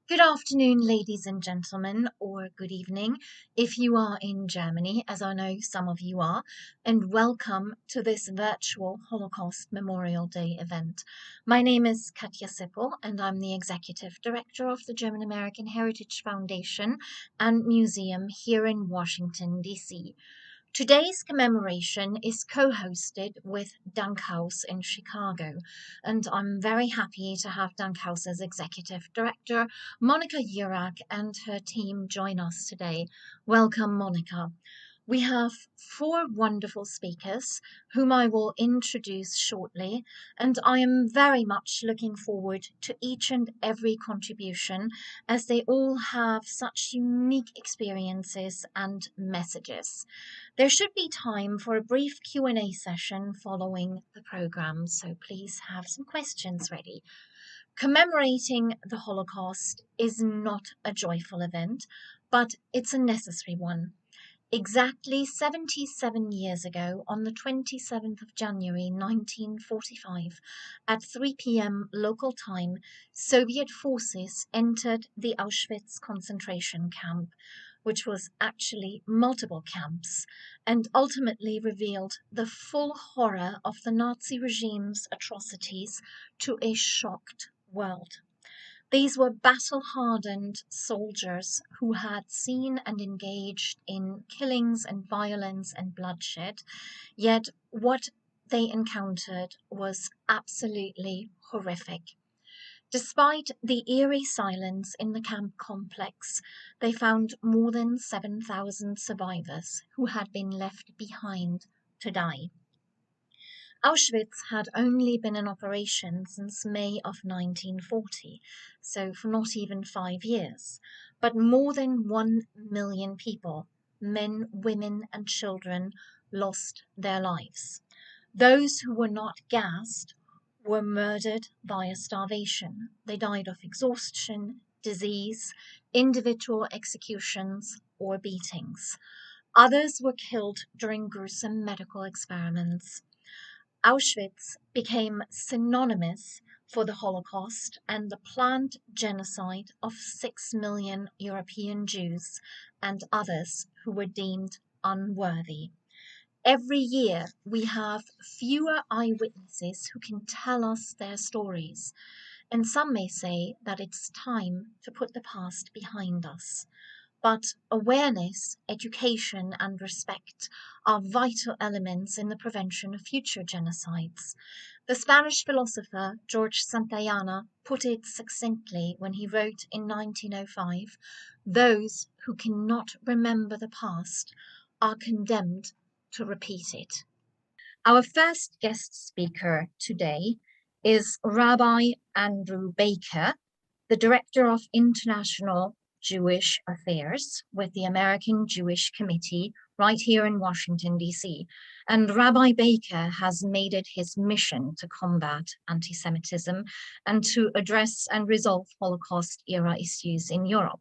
Good afternoon, ladies and gentlemen, or good evening if you are in Germany, as I know some of you are, and welcome to this virtual Holocaust Memorial Day event. My name is Katja Sippel, and I'm the Executive Director of the German American Heritage Foundation and Museum here in Washington, D.C. Today's commemoration is co-hosted with Dankhaus in Chicago, and I'm very happy to have Dankhaus's Executive Director, Monika Jurak, and her team join us today. Welcome, Monika. We have four wonderful speakers whom I will introduce shortly, and I am very much looking forward to each and every contribution as they all have such unique experiences and messages. There should be time for a brief Q&A session following the program, so please have some questions ready. Commemorating the Holocaust is not a joyful event, but it's a necessary one. Exactly 77 years ago, on the 27th of January 1945, at 3 p.m. local time, Soviet forces entered the Auschwitz concentration camp, which was actually multiple camps, and ultimately revealed the full horror of the Nazi regime's atrocities to a shocked world. These were battle-hardened soldiers who had seen and engaged in killings and violence and bloodshed, yet what they encountered was absolutely horrific. Despite the eerie silence in the camp complex, they found more than 7,000 survivors who had been left behind to die. Auschwitz had only been in operation since May of 1940, so for not even 5 years, but more than 1 million people, men, women, and children, lost their lives. Those who were not gassed were murdered via starvation. They died of exhaustion, disease, individual executions, or beatings. Others were killed during gruesome medical experiments. Auschwitz became synonymous for the Holocaust and the planned genocide of 6 million European Jews and others who were deemed unworthy. Every year, we have fewer eyewitnesses who can tell us their stories, and some may say that it's time to put the past behind us. But awareness, education, and respect are vital elements in the prevention of future genocides. The Spanish philosopher George Santayana put it succinctly when he wrote in 1905, "Those who cannot remember the past are condemned to repeat it." Our first guest speaker today is Rabbi Andrew Baker, the Director of International Jewish Affairs with the American Jewish Committee right here in Washington, D.C. And Rabbi Baker has made it his mission to combat anti-Semitism and to address and resolve Holocaust-era issues in Europe.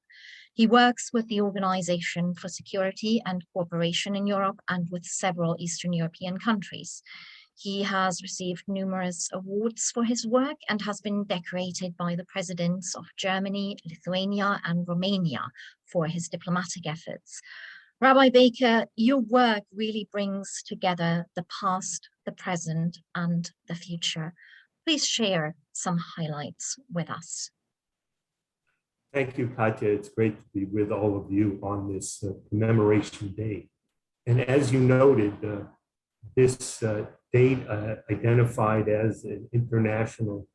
He works with the Organization for Security and Cooperation in Europe and with several Eastern European countries. He has received numerous awards for his work and has been decorated by the presidents of Germany, Lithuania, and Romania for his diplomatic efforts. Rabbi Baker, your work really brings together the past, the present, and the future. Please share some highlights with us. Thank you, Katja. It's great to be with all of you on this commemoration day. And as you noted, this date identified as an international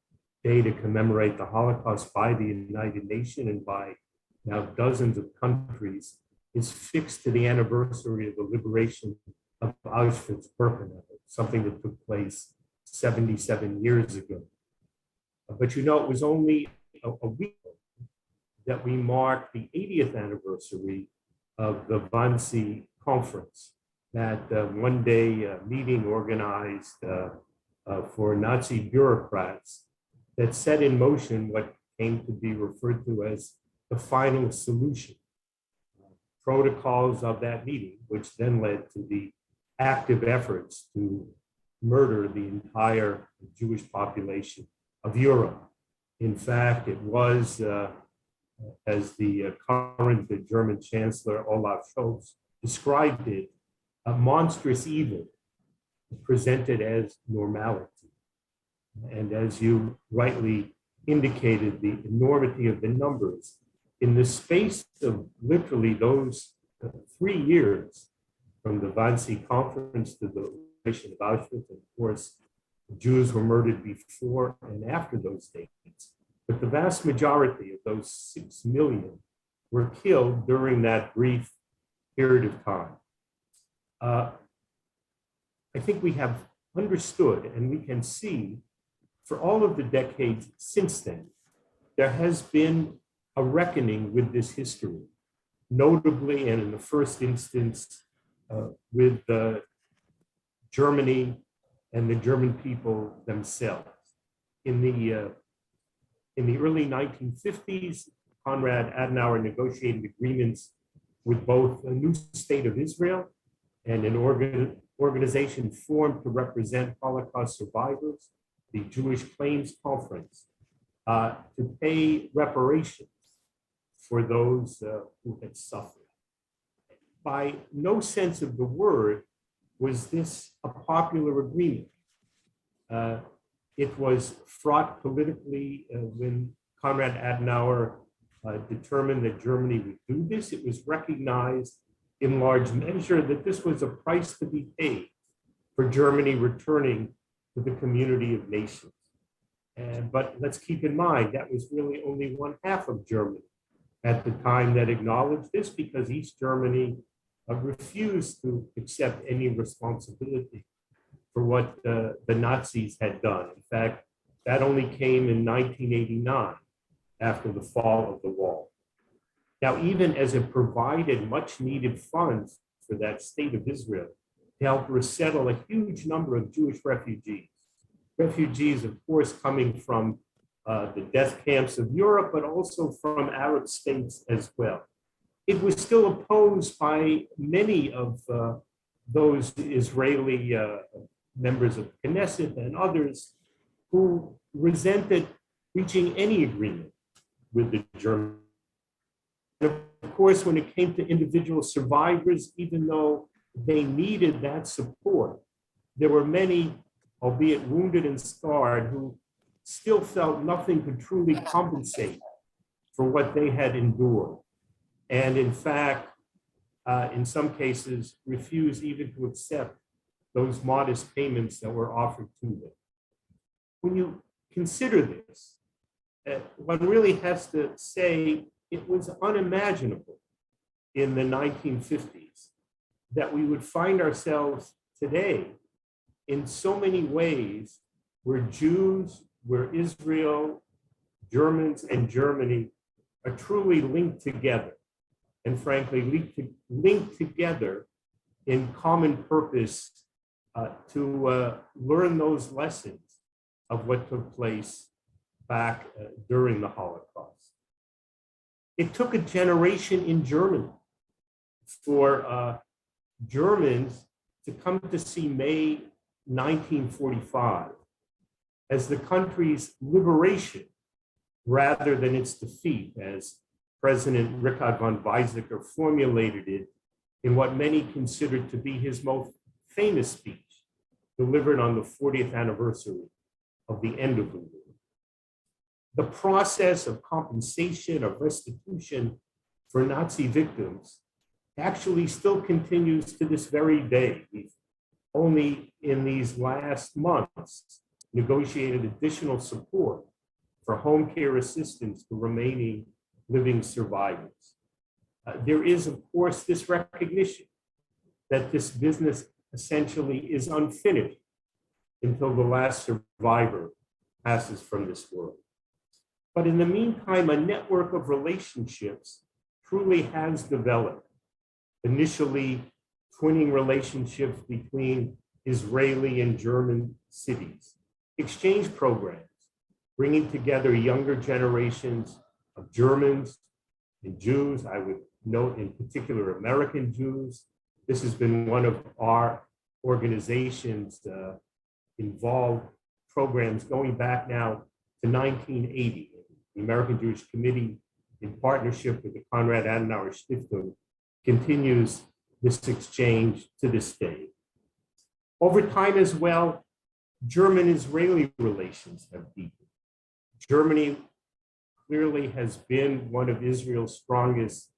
day to commemorate the Holocaust by the United Nations and by now dozens of countries is fixed to the anniversary of the liberation of Auschwitz-Birkenau, something that took place 77 years ago. But you know, it was only a week that we marked the 80th anniversary of the Wannsee Conference, that one-day meeting organized for Nazi bureaucrats that set in motion what came to be referred to as the final solution. Protocols of that meeting, which then led to the active efforts to murder the entire Jewish population of Europe. In fact, it was as the current German Chancellor Olaf Scholz described it, a monstrous evil presented as normality. And as you rightly indicated, the enormity of the numbers in the space of literally those 3 years, from the Wannsee Conference to the liberation of Auschwitz, and of course, Jews were murdered before and after those dates. But the vast majority of those 6 million were killed during that brief period of time. I think we have understood, and we can see for all of the decades since then, there has been a reckoning with this history, notably and in the first instance with Germany and the German people themselves. In the early 1950s, Konrad Adenauer negotiated agreements with both a new state of Israel and an organization formed to represent Holocaust survivors, the Jewish Claims Conference, to pay reparations for those who had suffered. By no sense of the word was this a popular agreement. It was fraught politically when Konrad Adenauer determined that Germany would do this. It was recognized in large measure that this was a price to be paid for Germany returning to the community of nations. But let's keep in mind, that was really only one half of Germany at the time that acknowledged this, because East Germany refused to accept any responsibility for what the Nazis had done. In fact, that only came in 1989 after the fall of the wall. Now, even as it provided much needed funds for that state of Israel to help resettle a huge number of Jewish refugees, of course, coming from the death camps of Europe, but also from Arab states as well. It was still opposed by many of those Israeli members of Knesset and others who resented reaching any agreement with the Germans. And of course, when it came to individual survivors, even though they needed that support, there were many, albeit wounded and scarred, who still felt nothing could truly compensate for what they had endured. And in fact, in some cases, refused even to accept those modest payments that were offered to them. When you consider this, one really has to say it was unimaginable in the 1950s that we would find ourselves today in so many ways where Jews, where Israel, Germans, and Germany are truly linked together, and frankly, linked together in common purpose to learn those lessons of what took place back during the Holocaust. It took a generation in Germany for Germans to come to see May 1945 as the country's liberation rather than its defeat, as President Richard von Weizsäcker formulated it in what many considered to be his most famous speech, delivered on the 40th anniversary of the end of the war. The process of compensation, of restitution for Nazi victims actually still continues to this very day. We've only in these last months negotiated additional support for home care assistance to remaining living survivors. There is, of course, this recognition that this business essentially is unfinished until the last survivor passes from this world. But in the meantime, a network of relationships truly has developed. Initially, twinning relationships between Israeli and German cities, exchange programs, bringing together younger generations of Germans and Jews. I would note in particular American Jews. This has been one of our organizations involved programs going back now to 1980. The American Jewish Committee in partnership with the Konrad Adenauer Stiftung, continues this exchange to this day. Over time as well, German-Israeli relations have deepened. Germany clearly has been one of Israel's strongest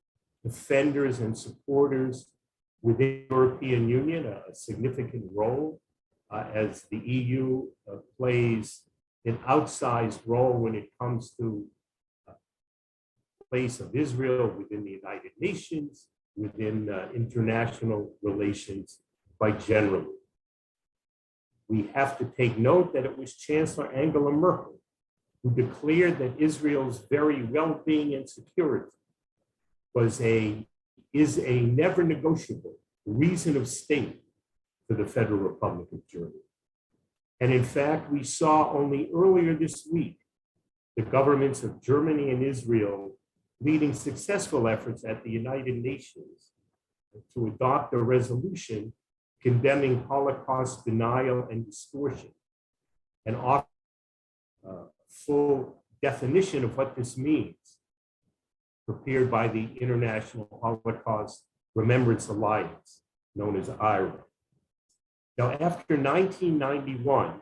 defenders and supporters within the European Union, a significant role as the EU plays an outsized role when it comes to the place of Israel within the United Nations, within international relations quite generally. We have to take note that it was Chancellor Angela Merkel who declared that Israel's very well-being and security is a never negotiable reason of state for the Federal Republic of Germany. And in fact, we saw only earlier this week the governments of Germany and Israel leading successful efforts at the United Nations to adopt a resolution condemning Holocaust denial and distortion, and offer a full definition of what this means, prepared by the International Holocaust Remembrance Alliance, known as IRA. Now, after 1991,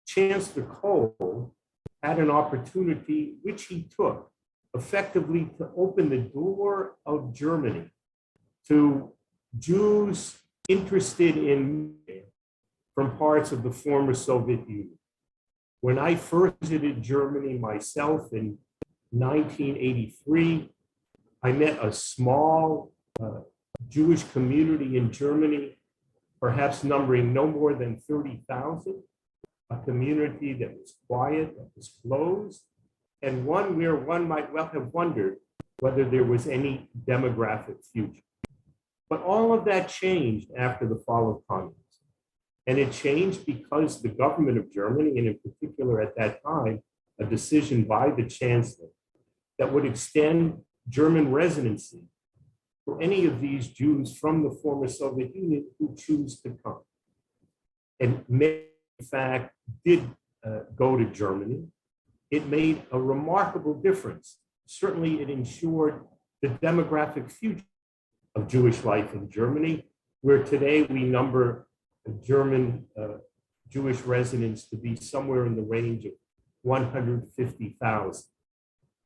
Chancellor Kohl had an opportunity, which he took, effectively to open the door of Germany to Jews interested in from parts of the former Soviet Union. When I first visited Germany myself in 1983, I met a small Jewish community in Germany, perhaps numbering no more than 30,000, a community that was quiet, that was closed, and one where one might well have wondered whether there was any demographic future. But all of that changed after the fall of communism. And it changed because the government of Germany, and in particular at that time, a decision by the chancellor that would extend German residency for any of these Jews from the former Soviet Union who choose to come. And many, in fact, did go to Germany. It made a remarkable difference. Certainly, it ensured the demographic future of Jewish life in Germany, where today we number German Jewish residents to be somewhere in the range of 150,000.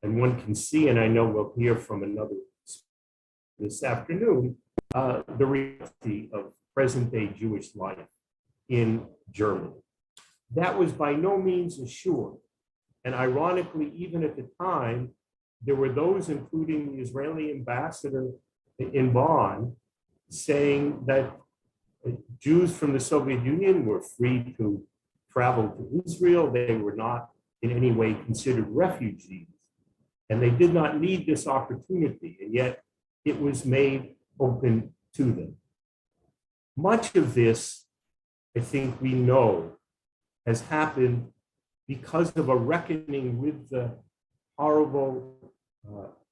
And one can see, and I know we'll hear from another this afternoon, the reality of present-day Jewish life in Germany. That was by no means assured. And ironically, even at the time, there were those, including the Israeli ambassador in Bonn, saying that Jews from the Soviet Union were free to travel to Israel. They were not in any way considered refugees, and they did not need this opportunity, and yet it was made open to them. Much of this, I think we know, has happened because of a reckoning with the horrible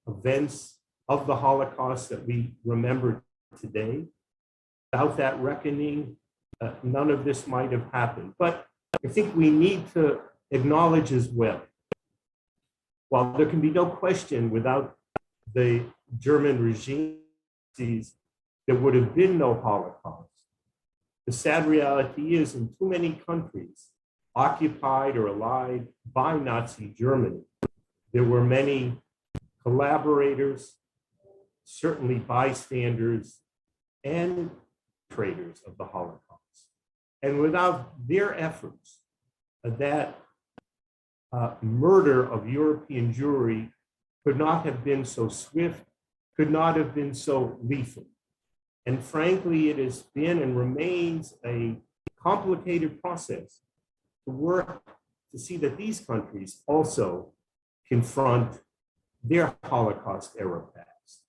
events of the Holocaust that we remember today. Without that reckoning, none of this might have happened. But I think we need to acknowledge as well, while there can be no question without the German regime, there would have been no Holocaust. The sad reality is, in too many countries occupied or allied by Nazi Germany, there were many collaborators, certainly bystanders, and traitors of the Holocaust. And without their efforts, that murder of European Jewry could not have been so swift, could not have been so lethal. And frankly, it has been and remains a complicated process to work to see that these countries also confront their Holocaust era past.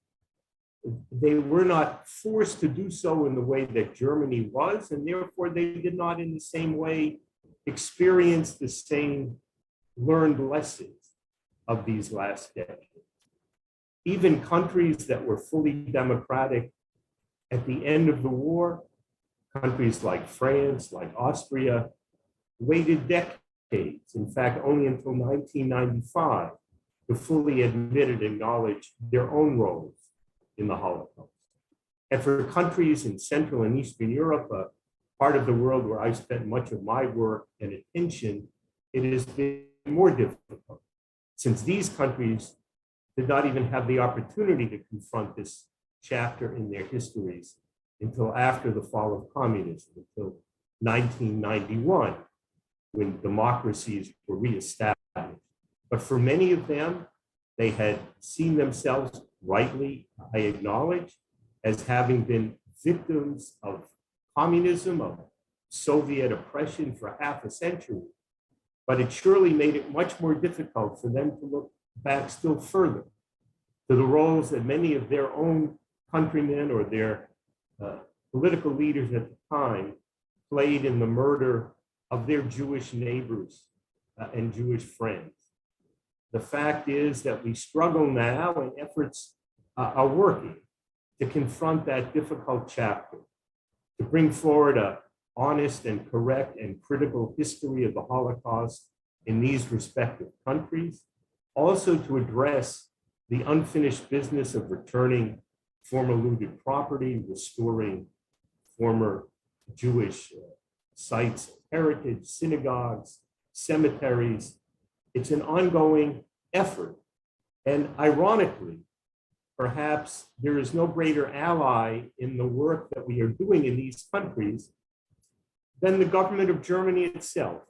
They were not forced to do so in the way that Germany was, and therefore they did not in the same way experience the same learned lessons of these last decades. Even countries that were fully democratic at the end of the war, countries like France, like Austria, waited decades. In fact, only until 1995, to fully admit and acknowledge their own roles in the Holocaust. And for countries in Central and Eastern Europe, a part of the world where I spent much of my work and attention, it has been more difficult, since these countries did not even have the opportunity to confront this chapter in their histories until after the fall of communism, until 1991, when democracies were reestablished. But for many of them, they had seen themselves, rightly, I acknowledge, as having been victims of communism, of Soviet oppression for half a century. But it surely made it much more difficult for them to look back still further to the roles that many of their own countrymen or their political leaders at the time played in the murder of their Jewish neighbors and Jewish friends. The fact is that we struggle now, and efforts are working to confront that difficult chapter, to bring forward an honest and correct and critical history of the Holocaust in these respective countries, also to address the unfinished business of returning former looted property, restoring former Jewish sites of heritage, synagogues, cemeteries. It's an ongoing effort. And ironically, perhaps there is no greater ally in the work that we are doing in these countries than the government of Germany itself.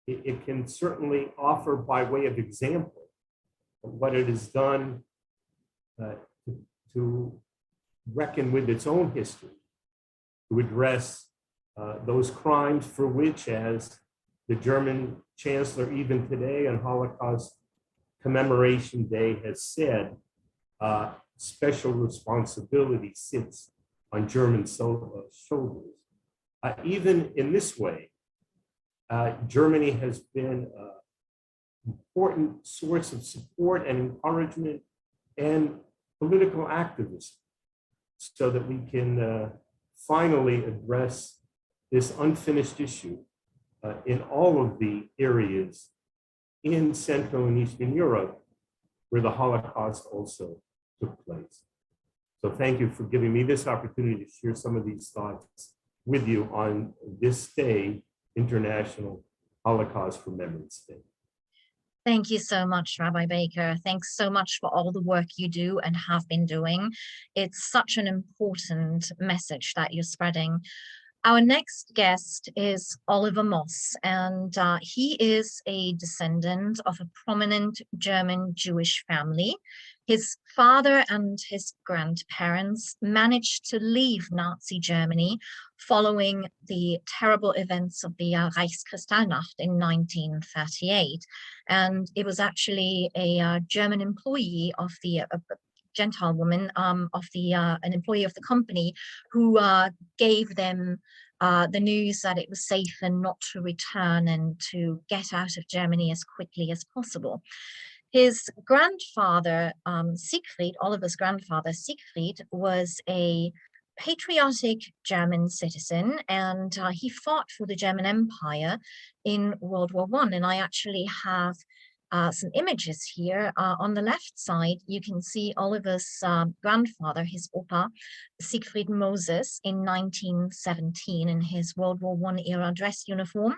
It can certainly offer, by way of example, what it has done to reckon with its own history, to address those crimes for which, as the German chancellor even today on Holocaust Commemoration Day has said, special responsibility sits on German shoulders. Even in this way, Germany has been an important source of support and encouragement and political activism, so that we can finally address this unfinished issue in all of the areas in Central and Eastern Europe where the Holocaust also took place. So thank you for giving me this opportunity to share some of these thoughts with you on this day, International Holocaust Remembrance Day. Thank you so much, Rabbi Baker. Thanks so much for all the work you do and have been doing. It's such an important message that you're spreading. Our next guest is Oliver Moss, and he is a descendant of a prominent German Jewish family. His father and his grandparents managed to leave Nazi Germany following the terrible events of the Reichskristallnacht in 1938. And it was actually a German employee of the Gentile woman of the an employee of the company who gave them the news that it was safe and not to return and to get out of Germany as quickly as possible. His grandfather, Siegfried, Oliver's grandfather, Siegfried, was a patriotic German citizen, and he fought for the German Empire in World War I. And I actually have some images here. On the left side, you can see Oliver's grandfather, his Opa, Siegfried Moses, in 1917 in his World War I era dress uniform.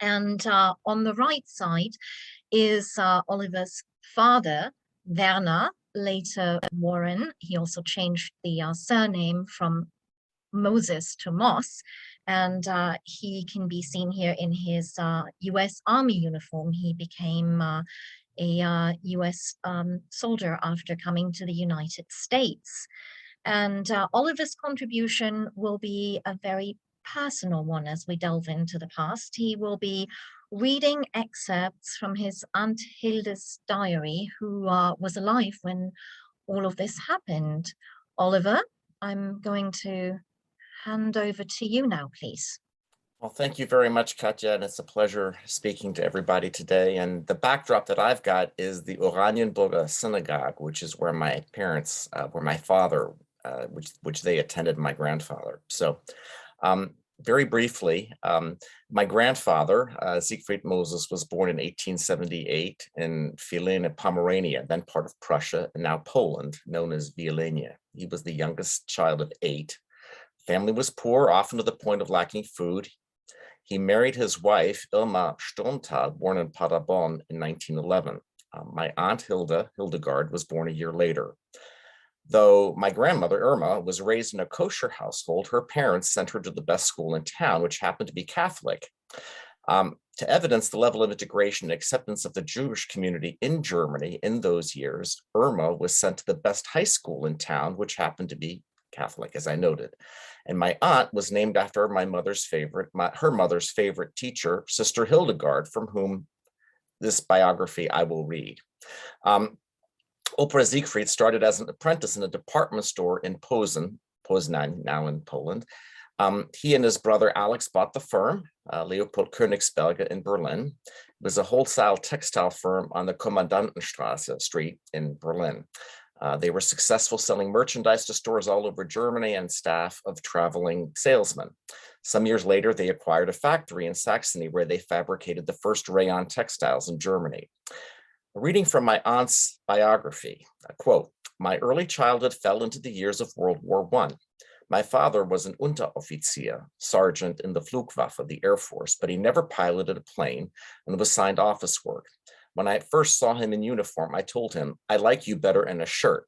And on the right side is Oliver's father, Werner, later Warren. He also changed the surname from Moses to Moss, and he can be seen here in his US Army uniform. He became a US soldier after coming to the United States. And Oliver's contribution will be a very personal one as we delve into the past. He will be reading excerpts from his Aunt Hilda's diary, who was alive when all of this happened. Oliver, I'm going to hand over to you now, please. Well, thank you very much, Katja, and it's a pleasure speaking to everybody today. And the backdrop that I've got is the Oranienburger Synagogue, which is where my parents, where my father, which they attended, my grandfather. So very briefly, my grandfather, Siegfried Moses, was born in 1878 in Wielenia, Pomerania, then part of Prussia, and now Poland, known as Wielenia. He was the youngest child of 8. Family was poor, often to the point of lacking food. He married his wife, Irma Sturmthal, born in Paderborn in 1911. My aunt Hildegard, was born a year later. Though my grandmother, Irma, was raised in a kosher household, her parents sent her to the best school in town, which happened to be Catholic. To evidence the level of integration and acceptance of the Jewish community in Germany in those years, Irma was sent to the best high school in town, which happened to be Catholic, as I noted. And my aunt was named after her mother's favorite teacher, Sister Hildegard, from whom this biography I will read. Oprah Siegfried started as an apprentice in a department store in Poznań, now in Poland. He and his brother Alex bought the firm, Leopold Königsberger in Berlin. It was a wholesale textile firm on the Kommandantenstraße street in Berlin. They were successful selling merchandise to stores all over Germany and staff of traveling salesmen. Some years later, they acquired a factory in Saxony where they fabricated the first rayon textiles in Germany. A reading from my aunt's biography, quote, "My early childhood fell into the years of World War I. My father was an Unteroffizier, sergeant in the Flugwaffe, the Air Force, but he never piloted a plane and was assigned office work. When I first saw him in uniform, I told him, I like you better in a shirt."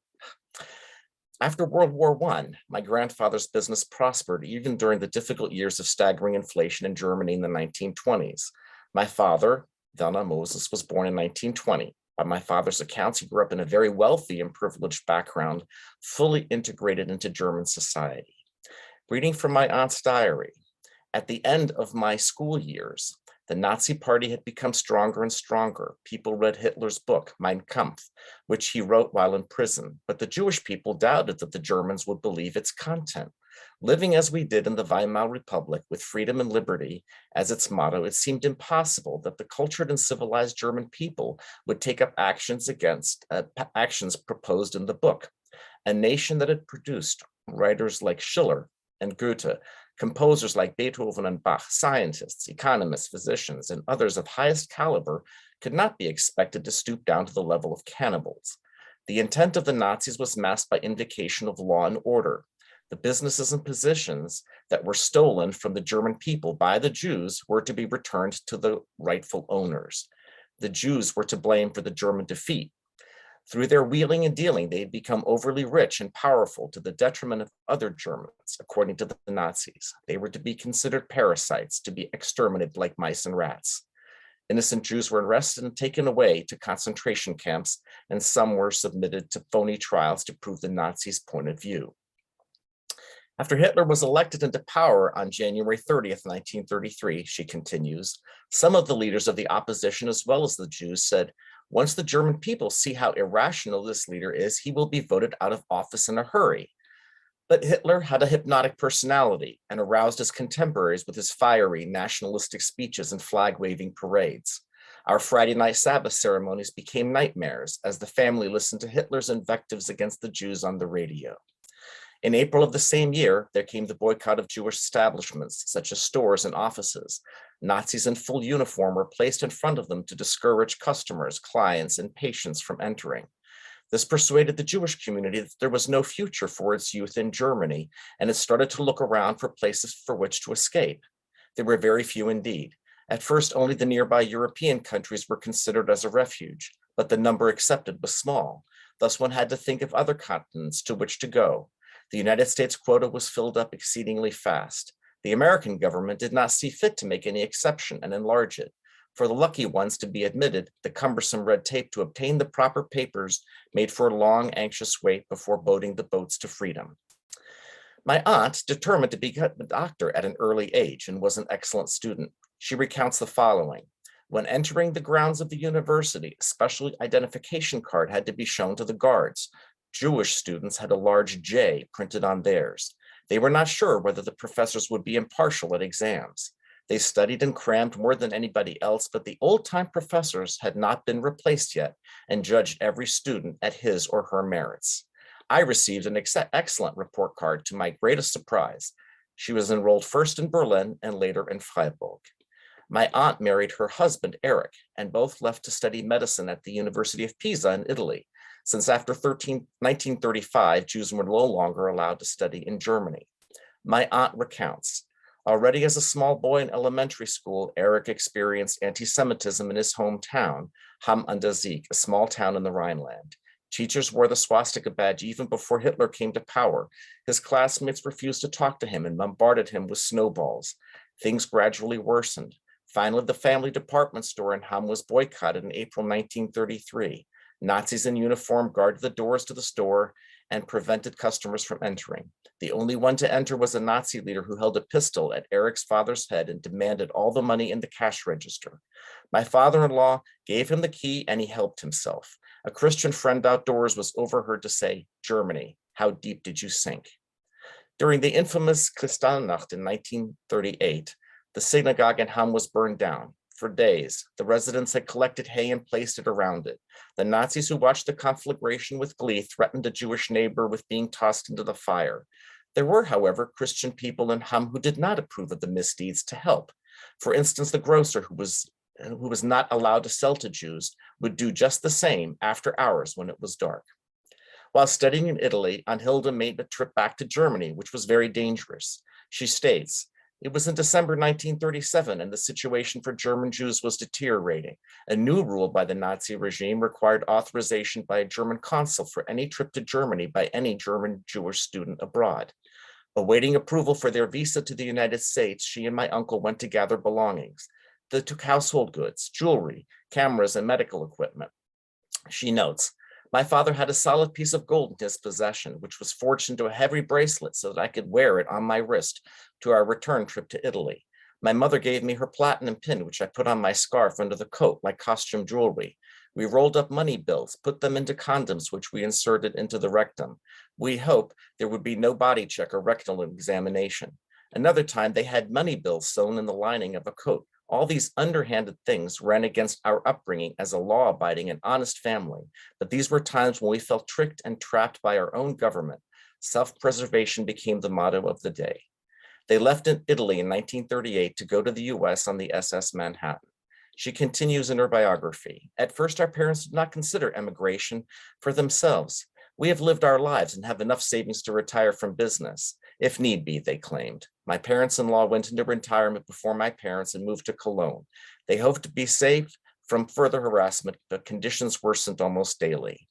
After World War I, my grandfather's business prospered even during the difficult years of staggering inflation in Germany in the 1920s. My father, Werner Moses, was born in 1920. By my father's accounts, he grew up in a very wealthy and privileged background, fully integrated into German society. Reading from my aunt's diary, at the end of my school years, the Nazi Party had become stronger and stronger. People read Hitler's book, Mein Kampf, which he wrote while in prison, but the Jewish people doubted that the Germans would believe its content. Living as we did in the Weimar Republic with freedom and liberty as its motto, it seemed impossible that the cultured and civilized German people would take up actions proposed in the book. A nation that had produced writers like Schiller and Goethe, composers like Beethoven and Bach, scientists, economists, physicians, and others of highest caliber could not be expected to stoop down to the level of cannibals. The intent of the Nazis was masked by invocation of law and order. The businesses and positions that were stolen from the German people by the Jews were to be returned to the rightful owners. The Jews were to blame for the German defeat. Through their wheeling and dealing, they had become overly rich and powerful to the detriment of other Germans, according to the Nazis. They were to be considered parasites, to be exterminated like mice and rats. Innocent Jews were arrested and taken away to concentration camps, and some were submitted to phony trials to prove the Nazis' point of view. After Hitler was elected into power on January 30th, 1933, she continues, some of the leaders of the opposition, as well as the Jews, said, once the German people see how irrational this leader is, he will be voted out of office in a hurry. But Hitler had a hypnotic personality and aroused his contemporaries with his fiery nationalistic speeches and flag-waving parades. Our Friday night Sabbath ceremonies became nightmares as the family listened to Hitler's invectives against the Jews on the radio. In April of the same year, there came the boycott of Jewish establishments, such as stores and offices. Nazis in full uniform were placed in front of them to discourage customers, clients, and patients from entering. This persuaded the Jewish community that there was no future for its youth in Germany, and it started to look around for places for which to escape. There were very few indeed. At first, only the nearby European countries were considered as a refuge, but the number accepted was small. Thus, one had to think of other continents to which to go. The United States quota was filled up exceedingly fast. The American government did not see fit to make any exception and enlarge it. For the lucky ones to be admitted, the cumbersome red tape to obtain the proper papers made for a long, anxious wait before boating the boats to freedom. My aunt, determined to become a doctor at an early age and was an excellent student, she recounts the following. When entering the grounds of the university, a special identification card had to be shown to the guards. Jewish students had a large J printed on theirs. They were not sure whether the professors would be impartial at exams. They studied and crammed more than anybody else, but the old-time professors had not been replaced yet and judged every student at his or her merits. I received an excellent report card to my greatest surprise. She was enrolled first in Berlin and later in Freiburg. My aunt married her husband, Eric, and both left to study medicine at the University of Pisa in Italy, since after 1935, Jews were no longer allowed to study in Germany. My aunt recounts, already as a small boy in elementary school, Eric experienced anti-Semitism in his hometown, Hamm an der Sieg, a small town in the Rhineland. Teachers wore the swastika badge even before Hitler came to power. His classmates refused to talk to him and bombarded him with snowballs. Things gradually worsened. Finally, the family department store in Hamm was boycotted in April 1933. Nazis in uniform guarded the doors to the store and prevented customers from entering. The only one to enter was a Nazi leader who held a pistol at Eric's father's head and demanded all the money in the cash register. My father-in-law gave him the key and he helped himself. A Christian friend outdoors was overheard to say, "Germany, how deep did you sink?" During the infamous Kristallnacht in 1938, the synagogue in Hamm was burned down. For days, the residents had collected hay and placed it around it. The Nazis who watched the conflagration with glee threatened a Jewish neighbor with being tossed into the fire. There were, however, Christian people in Hamm who did not approve of the misdeeds to help. For instance, the grocer who was not allowed to sell to Jews would do just the same after hours when it was dark. While studying in Italy, Anhilda made a trip back to Germany, which was very dangerous. She states, "It was in December 1937 and the situation for German Jews was deteriorating. A new rule by the Nazi regime required authorization by a German consul for any trip to Germany by any German Jewish student abroad. Awaiting approval for their visa to the United States, she and my uncle went to gather belongings. They took household goods, jewelry, cameras, and medical equipment." She notes, "My father had a solid piece of gold in his possession, which was forged into a heavy bracelet so that I could wear it on my wrist to our return trip to Italy. My mother gave me her platinum pin, which I put on my scarf under the coat like costume jewelry. We rolled up money bills, put them into condoms, which we inserted into the rectum. We hoped there would be no body check or rectal examination. Another time, they had money bills sewn in the lining of a coat. All these underhanded things ran against our upbringing as a law-abiding and honest family, but these were times when we felt tricked and trapped by our own government. Self-preservation became the motto of the day." They left in Italy in 1938 to go to the US on the SS Manhattan. She continues in her biography, "At first, our parents did not consider emigration for themselves. We have lived our lives and have enough savings to retire from business, if need be," they claimed. "My parents-in-law went into retirement before my parents and moved to Cologne. They hoped to be safe from further harassment, but conditions worsened almost daily."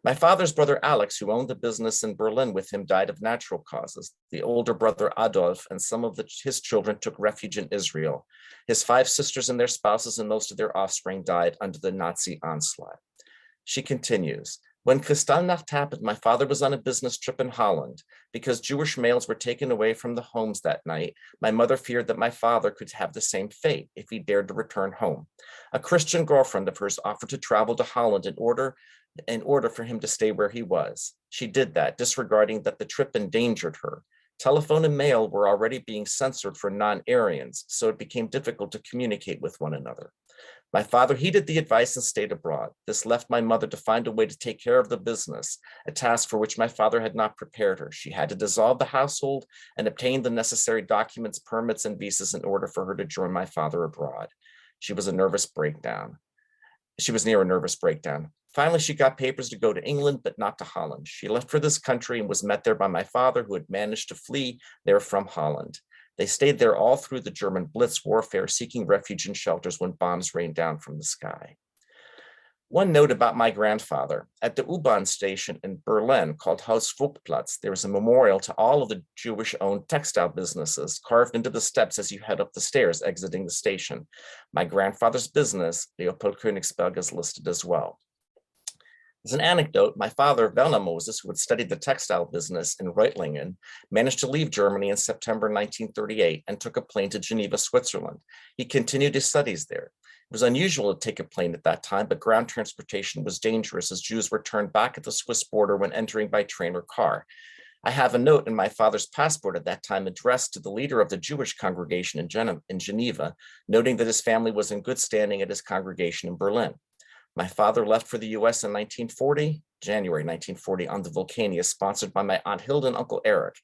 My father's brother Alex, who owned the business in Berlin with him, died of natural causes. The older brother Adolf and some of his children took refuge in Israel. His 5 sisters and their spouses and most of their offspring died under the Nazi onslaught. She continues, "When Kristallnacht happened, my father was on a business trip in Holland. Because Jewish males were taken away from the homes that night, my mother feared that my father could have the same fate if he dared to return home. A Christian girlfriend of hers offered to travel to Holland in order for him to stay where he was. She did that, disregarding that the trip endangered her. Telephone and mail were already being censored for non-Aryans, so it became difficult to communicate with one another. My father heeded the advice and stayed abroad. This left my mother to find a way to take care of the business, a task for which my father had not prepared her. She had to dissolve the household and obtain the necessary documents, permits, and visas in order for her to join my father abroad. She was near a nervous breakdown. Finally, she got papers to go to England, but not to Holland. She left for this country and was met there by my father, who had managed to flee there from Holland. They stayed there all through the German Blitz warfare, seeking refuge in shelters when bombs rained down from the sky. One note about my grandfather. At the U-Bahn station in Berlin called Haus Vogtplatz, there is a memorial to all of the Jewish-owned textile businesses carved into the steps as you head up the stairs exiting the station. My grandfather's business, Leopold Königsberg, is listed as well. As an anecdote, my father, Werner Moses, who had studied the textile business in Reutlingen, managed to leave Germany in September 1938 and took a plane to Geneva, Switzerland. He continued his studies there. It was unusual to take a plane at that time, but ground transportation was dangerous as Jews were turned back at the Swiss border when entering by train or car. I have a note in my father's passport at that time addressed to the leader of the Jewish congregation in Geneva, noting that his family was in good standing at his congregation in Berlin. My father left for the US in January 1940, on the Vulcania, sponsored by my Aunt Hilda and Uncle Eric.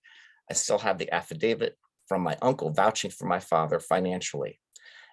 I still have the affidavit from my uncle vouching for my father financially.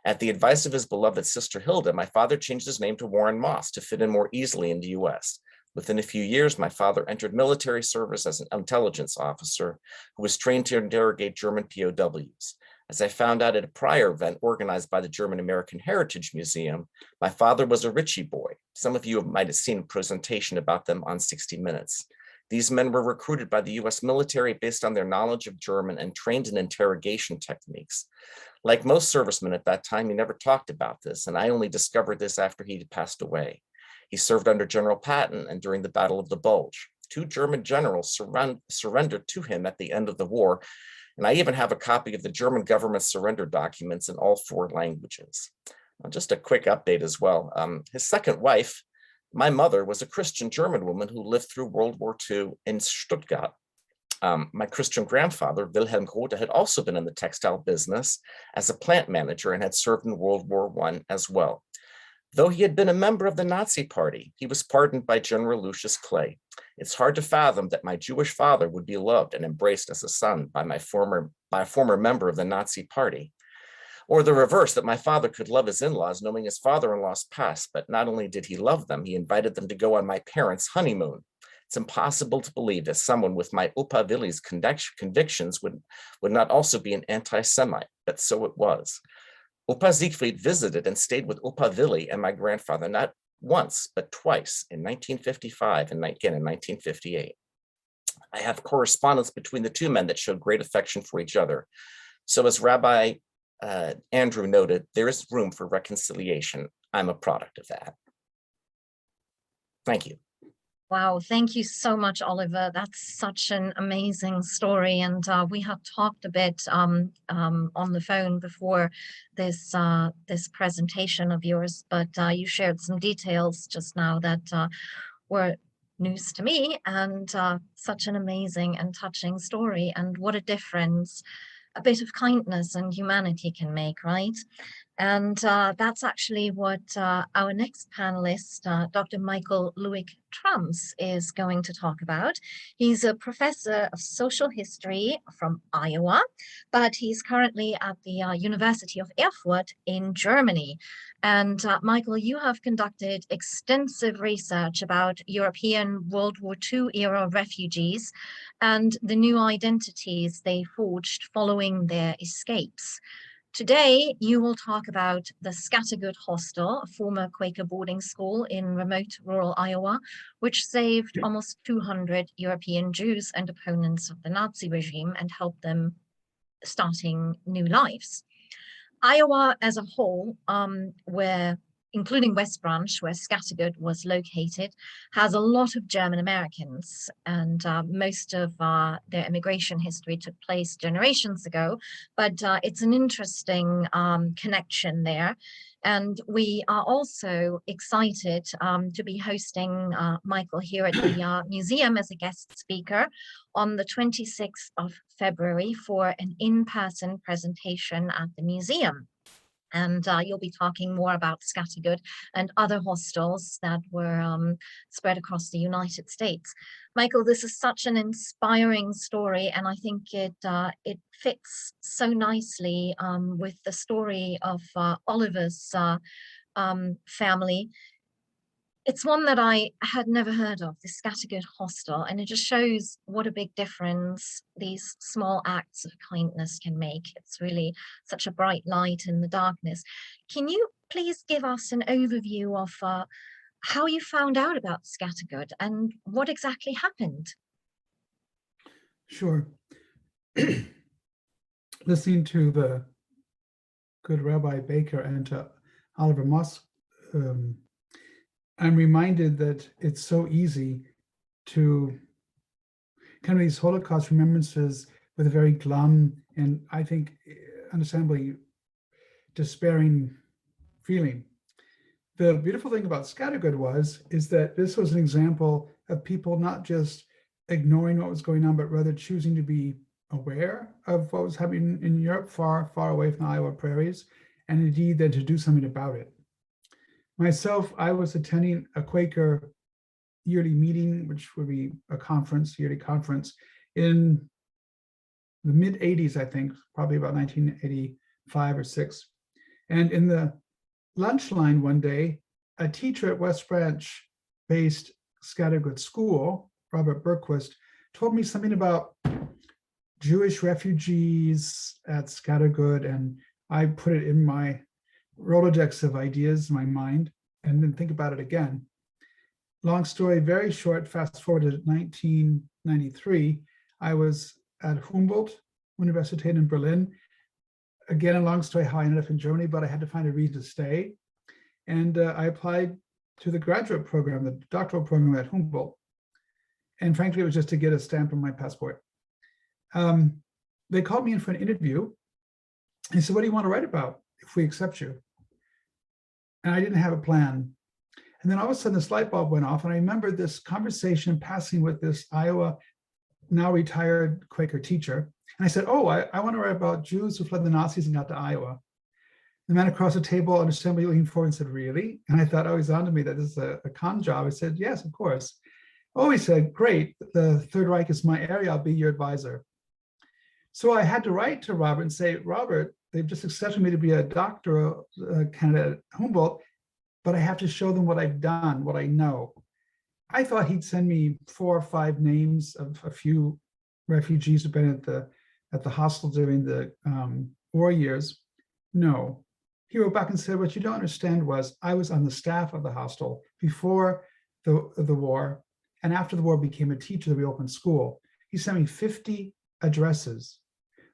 At the advice of his beloved sister Hilda, my father changed his name to Warren Moss to fit in more easily in the US. Within a few years, my father entered military service as an intelligence officer who was trained to interrogate German POWs. As I found out at a prior event organized by the German American Heritage Museum, my father was a Ritchie boy. Some of you might have seen a presentation about them on 60 Minutes. These men were recruited by the US military based on their knowledge of German and trained in interrogation techniques. Like most servicemen at that time, he never talked about this, and I only discovered this after he had passed away. He served under General Patton and during the Battle of the Bulge. 2 German generals surrendered to him at the end of the war, and I even have a copy of the German government surrender documents in all 4 languages. Just a quick update as well. His second wife, my mother, was a Christian German woman who lived through World War II in Stuttgart. My Christian grandfather, Wilhelm Grote, had also been in the textile business as a plant manager and had served in World War I as well. Though he had been a member of the Nazi Party, he was pardoned by General Lucius Clay. It's hard to fathom that my Jewish father would be loved and embraced as a son by a former member of the Nazi Party. Or the reverse, that my father could love his in-laws knowing his father-in-law's past, but not only did he love them, he invited them to go on my parents' honeymoon. It's impossible to believe that someone with my Opa Willy's convictions would not also be an anti-Semite, but so it was. Opa Siegfried visited and stayed with Opa Willy and my grandfather not once, but twice, in 1955 and again in 1958. I have correspondence between the 2 men that showed great affection for each other. So as Rabbi Andrew noted, there is room for reconciliation. I'm a product of that. Thank you. Wow, thank you so much, Oliver. That's such an amazing story. And we have talked a bit on the phone before this this presentation of yours, but you shared some details just now that were news to me, and such an amazing and touching story. And what a difference a bit of kindness and humanity can make, right? And that's actually what our next panelist, Dr. Michael Luick-Thrams, is going to talk about. He's a professor of social history from Iowa, but he's currently at the University of Erfurt in Germany. And Michael, you have conducted extensive research about European World War II era refugees and the new identities they forged following their escapes. Today, you will talk about the Scattergood Hostel, a former Quaker boarding school in remote rural Iowa, which saved almost 200 European Jews and opponents of the Nazi regime and helped them starting new lives. Iowa as a whole, including West Branch, where Scattergood was located, has a lot of German Americans, and most of their immigration history took place generations ago, but it's an interesting connection there. And we are also excited to be hosting Michael here at the museum as a guest speaker on the 26th of February for an in-person presentation at the museum. And you'll be talking more about Scattergood and other hostels that were spread across the United States. Michael, this is such an inspiring story, and I think it fits so nicely with the story of Oliver's family. It's one that I had never heard of, the Scattergood Hostel, and it just shows what a big difference these small acts of kindness can make. It's really such a bright light in the darkness. Can you please give us an overview of how you found out about Scattergood and what exactly happened? Sure. Listening to the good Rabbi Baker and to Oliver Moss, I'm reminded that it's so easy to kind of these Holocaust remembrances with a very glum and I think understandably despairing feeling. The beautiful thing about Scattergood is that this was an example of people not just ignoring what was going on, but rather choosing to be aware of what was happening in Europe, far, far away from the Iowa prairies, and indeed then to do something about it. Myself, I was attending a Quaker yearly meeting, which would be a conference, yearly conference in the mid 80s, I think, probably about 1985 or 6. And in the lunch line one day, a teacher at West Branch based Scattergood School, Robert Berquist, told me something about Jewish refugees at Scattergood, and I put it in my Rolodex of ideas in my mind and didn't think about it again. Long story, very short, fast forward to 1993, I was at Humboldt University in Berlin. Again, a long story how I ended up in Germany, but I had to find a reason to stay. And I applied to the graduate program, the doctoral program at Humboldt. And frankly, it was just to get a stamp on my passport. They called me in for an interview. And he said, what do you want to write about if we accept you? And I didn't have a plan. And then all of a sudden, this light bulb went off. And I remembered this conversation passing with this Iowa, now retired Quaker teacher. And I said, oh, I want to write about Jews who fled the Nazis and got to Iowa. The man across the table understandably leaned forward and said, really? And I thought, oh, he's on to me that this is a con job. I said, yes, of course. Oh, he said, great. The Third Reich is my area. I'll be your advisor. So I had to write to Robert and say, Robert, they've just accepted me to be a doctoral candidate at Humboldt, but I have to show them what I've done, what I know. I thought he'd send me 4 or 5 names of a few refugees who've been at the hostel during the war years. No. He wrote back and said, what you don't understand was I was on the staff of the hostel before the war, and after the war became a teacher that we opened school. He sent me 50 addresses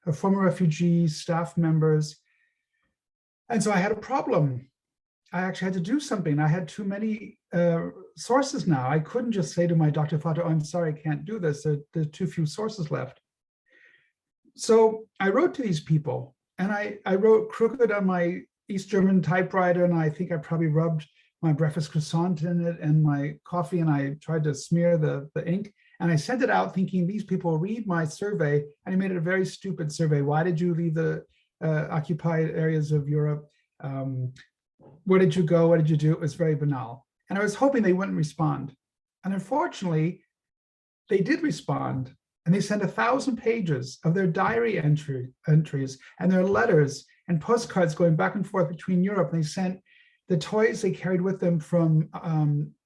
of former refugees, staff members. And so I had a problem. I actually had to do something. I had too many sources now. I couldn't just say to my Dr. Father, oh, I'm sorry, I can't do this. There's too few sources left. So I wrote to these people, and I wrote crooked on my East German typewriter, and I think I probably rubbed my breakfast croissant in it and my coffee, and I tried to smear the ink. And I sent it out thinking these people read my survey, and I made it a very stupid survey. Why did you leave the occupied areas of Europe? Where did you go? What did you do? It was very banal. And I was hoping they wouldn't respond. And unfortunately, they did respond. And they sent 1,000 pages of their diary entries and their letters and postcards going back and forth between Europe. And they sent the toys they carried with them from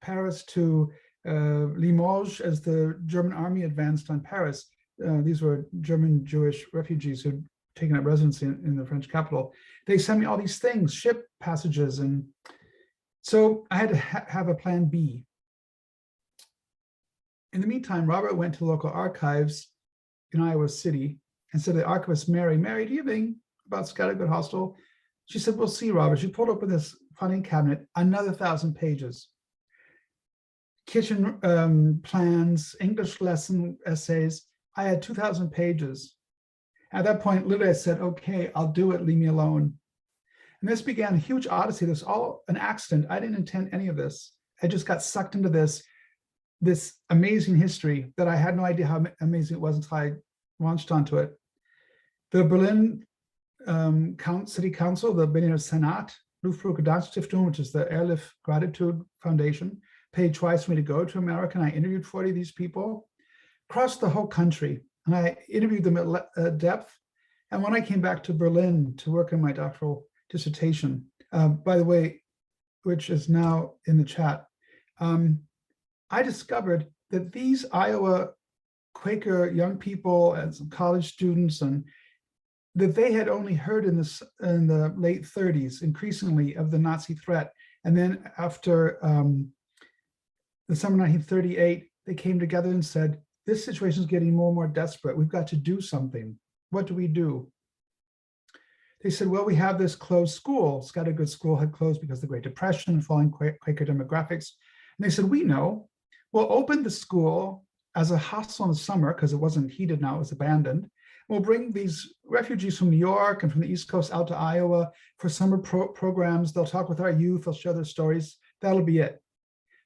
Paris to Limoges as the German army advanced on Paris. These were German Jewish refugees who'd taken up residency in the French capital. They sent me all these things, ship passages. And so I had to have a plan B. In the meantime, Robert went to local archives in Iowa City and said to the archivist, Mary, do you have anything about Scattergood Hostel? She said, we'll see, Robert. She pulled open this filing cabinet, another 1,000 pages. Kitchen plans, English lesson essays. I had 2,000 pages. At that point, literally, I said, okay, I'll do it, leave me alone. And this began a huge odyssey. This was all an accident. I didn't intend any of this. I just got sucked into this amazing history that I had no idea how amazing it was until I launched onto it. The Berlin City Council, the Berliner Senat, Luftbrücke-Stiftung, which is the Airlift Gratitude Foundation, paid twice for me to go to America, and I interviewed 40 of these people across the whole country. And I interviewed them at depth. And when I came back to Berlin to work on my doctoral dissertation, by the way, which is now in the chat, I discovered that these Iowa Quaker young people and some college students, and that they had only heard in the late 30s, increasingly, of the Nazi threat. And then after the summer 1938, they came together and said, this situation is getting more and more desperate. We've got to do something. What do we do? They said, well, we have this closed school. Scattergood School had closed because of the Great Depression and falling Quaker demographics. And they said, we know. We'll open the school as a hostel in the summer because it wasn't heated now, it was abandoned. We'll bring these refugees from New York and from the East Coast out to Iowa for summer programs. They'll talk with our youth, they'll share their stories. That'll be it.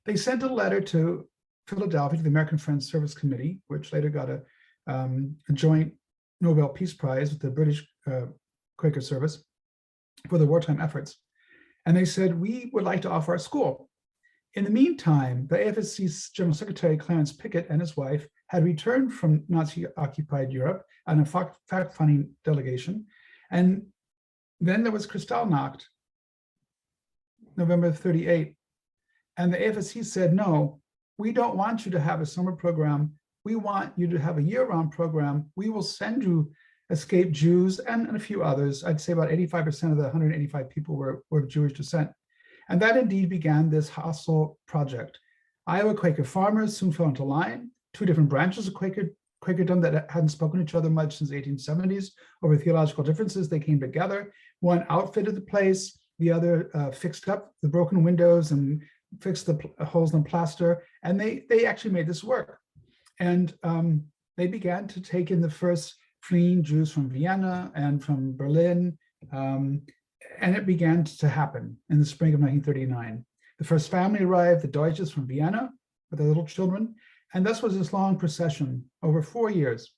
They sent a letter to Philadelphia to the American Friends Service Committee, which later got a joint Nobel Peace Prize with the British Quaker Service for their wartime efforts. And they said, we would like to offer a school. In the meantime, the AFSC's General Secretary, Clarence Pickett, and his wife had returned from Nazi-occupied Europe on a fact-finding delegation. And then there was Kristallnacht, November 38. And the AFSC said, no, we don't want you to have a summer program. We want you to have a year-round program. We will send you escaped Jews and a few others. I'd say about 85% of the 185 people were of Jewish descent. And that indeed began this hostile project. Iowa Quaker farmers soon fell into line. Two different branches of Quakerdom that hadn't spoken to each other much since the 1870s over theological differences, they came together. One outfitted the place, the other fixed up the broken windows and fixed the holes in plaster, and they actually made this work. And they began to take in the first fleeing Jews from Vienna and from Berlin, and it began to happen in the spring of 1939. The first family arrived, the Deutsches from Vienna, with their little children, and this was this long procession over 4 years.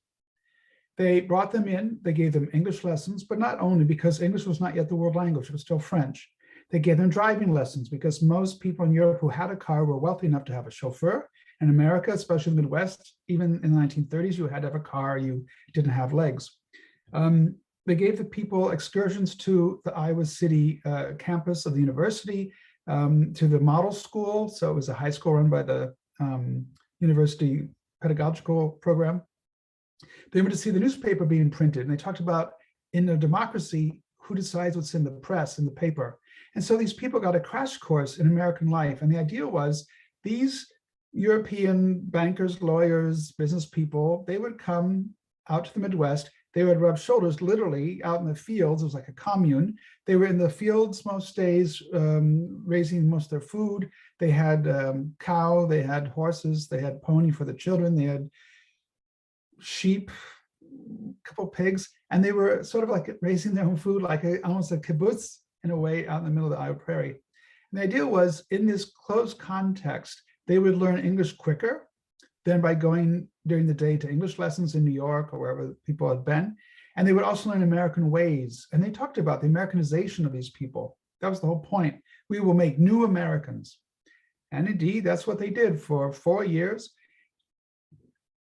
They brought them in, they gave them English lessons, but not only, because English was not yet the world language, it was still French. They gave them driving lessons because most people in Europe who had a car were wealthy enough to have a chauffeur. In America, especially the Midwest, even in the 1930s, you had to have a car, you didn't have legs. They gave the people excursions to the Iowa City campus of the university, to the model school. So it was a high school run by the university pedagogical program. They went to see the newspaper being printed, and they talked about, in a democracy, who decides what's in the press and the paper. And so these people got a crash course in American life. And the idea was these European bankers, lawyers, business people, they would come out to the Midwest. They would rub shoulders literally out in the fields. It was like a commune. They were in the fields most days, raising most of their food. They had cow, they had horses, they had pony for the children, they had sheep, a couple pigs, and they were sort of like raising their own food, like almost a kibbutz in a way out in the middle of the Iowa prairie. And the idea was, in this closed context, they would learn English quicker than by going during the day to English lessons in New York or wherever people had been. And they would also learn American ways. And they talked about the Americanization of these people. That was the whole point. We will make new Americans. And indeed, that's what they did for 4 years.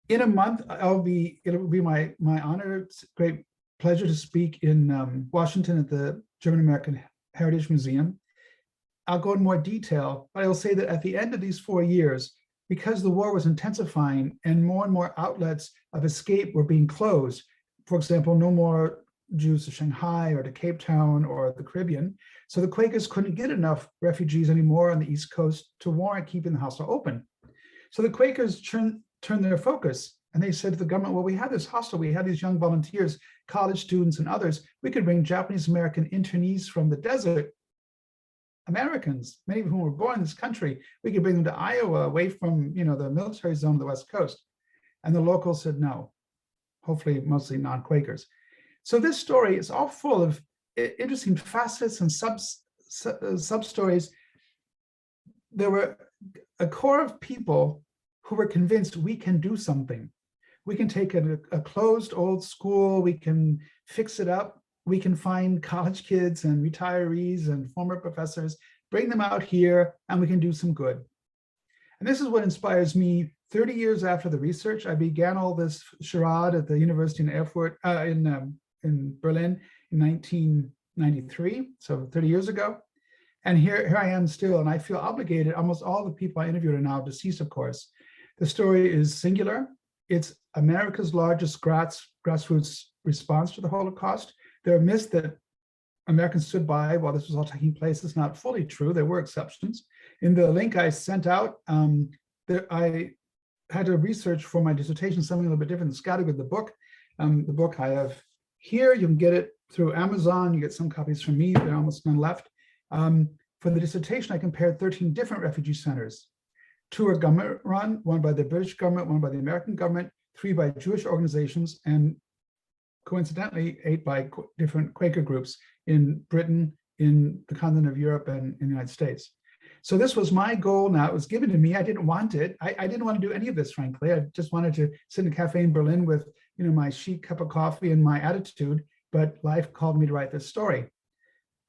In a month, it'll be my honor, great pleasure to speak in Washington at the German American Heritage Museum. I'll go in more detail, but I will say that at the end of these 4 years, because the war was intensifying and more outlets of escape were being closed, for example, no more Jews to Shanghai or to Cape Town or the Caribbean, so the Quakers couldn't get enough refugees anymore on the East Coast to warrant keeping the hostel open. So the Quakers turned their focus, and they said to the government, well, we have this hostel, we have these young volunteers, college students and others, we could bring Japanese American internees from the desert, Americans, many of whom were born in this country, we could bring them to Iowa, away from the military zone of the West Coast. And the locals said no, hopefully mostly non-Quakers. So this story is all full of interesting facets and sub-stories. There were a core of people who were convinced we can do something. We can take a closed old school, we can fix it up, we can find college kids and retirees and former professors, bring them out here, and we can do some good. And this is what inspires me. 30 years after the research, I began all this charade at the University in Erfurt, in Berlin in 1993, so 30 years ago. And here I am still, and I feel obligated. Almost all the people I interviewed are now deceased, of course. The story is singular. It's America's largest grassroots response to the Holocaust. There are myths that Americans stood by while this was all taking place. It's not fully true. There were exceptions. In the link I sent out, I had to research for my dissertation something a little bit different, scattered with the book. The book I have here, you can get it through Amazon. You get some copies from me. There are almost none left. For the dissertation, I compared 13 different refugee centers. 2 are government run, one by the British government, one by the American government, 3 by Jewish organizations, and coincidentally, 8 by different Quaker groups in Britain, in the continent of Europe, and in the United States. So this was my goal now. It was given to me. I didn't want it. I didn't want to do any of this, frankly. I just wanted to sit in a cafe in Berlin with my chic cup of coffee and my attitude, but life called me to write this story.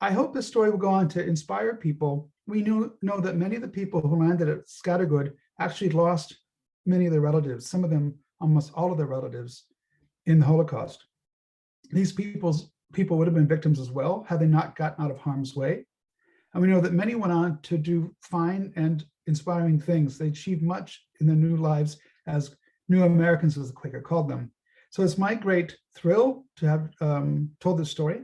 I hope this story will go on to inspire people. We know that many of the people who landed at Scattergood actually lost many of their relatives, some of them almost all of their relatives in the Holocaust. These people would have been victims as well had they not gotten out of harm's way. And we know that many went on to do fine and inspiring things. They achieved much in their new lives as new Americans, as the Quaker called them. So it's my great thrill to have told this story.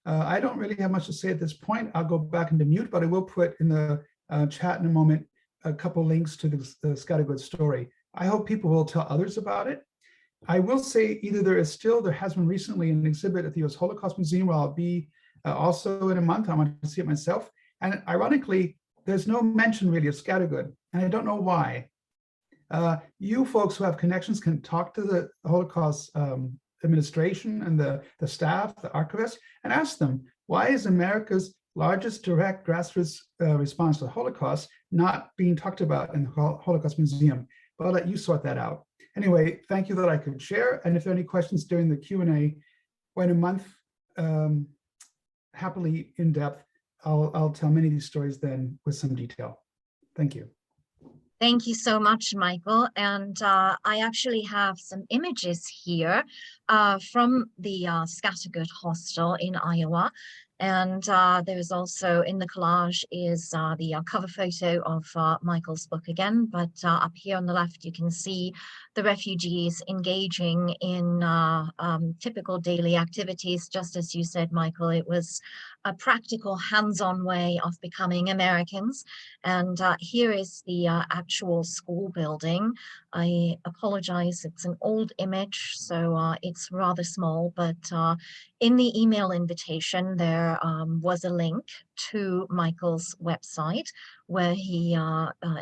I don't really have much to say at this point. I'll go back into mute, but I will put in the chat in a moment a couple links to the Scattergood story. I hope people will tell others about it. I will say either there has been recently an exhibit at the US Holocaust Museum where I'll be also in a month. I want to see it myself. And ironically, there's no mention really of Scattergood, and I don't know why. You folks who have connections can talk to the Holocaust administration and the staff, the archivists, and ask them, why is America's largest direct grassroots response to the Holocaust not being talked about in the Holocaust Museum? But I'll let you sort that out. Anyway, thank you that I could share. And if there are any questions during the Q&A, or in a month, happily in depth, I'll tell many of these stories then with some detail. Thank you. Thank you so much, Michael. And I actually have some images here from the Scattergood Hostel in Iowa. And there is also in the collage is the cover photo of Michael's book again. But up here on the left, you can see the refugees engaging in typical daily activities. Just as you said, Michael, it was a practical, hands-on way of becoming Americans. And here is the actual school building. I apologize, it's an old image, so it's rather small, but in the email invitation, there was a link to Michael's website where he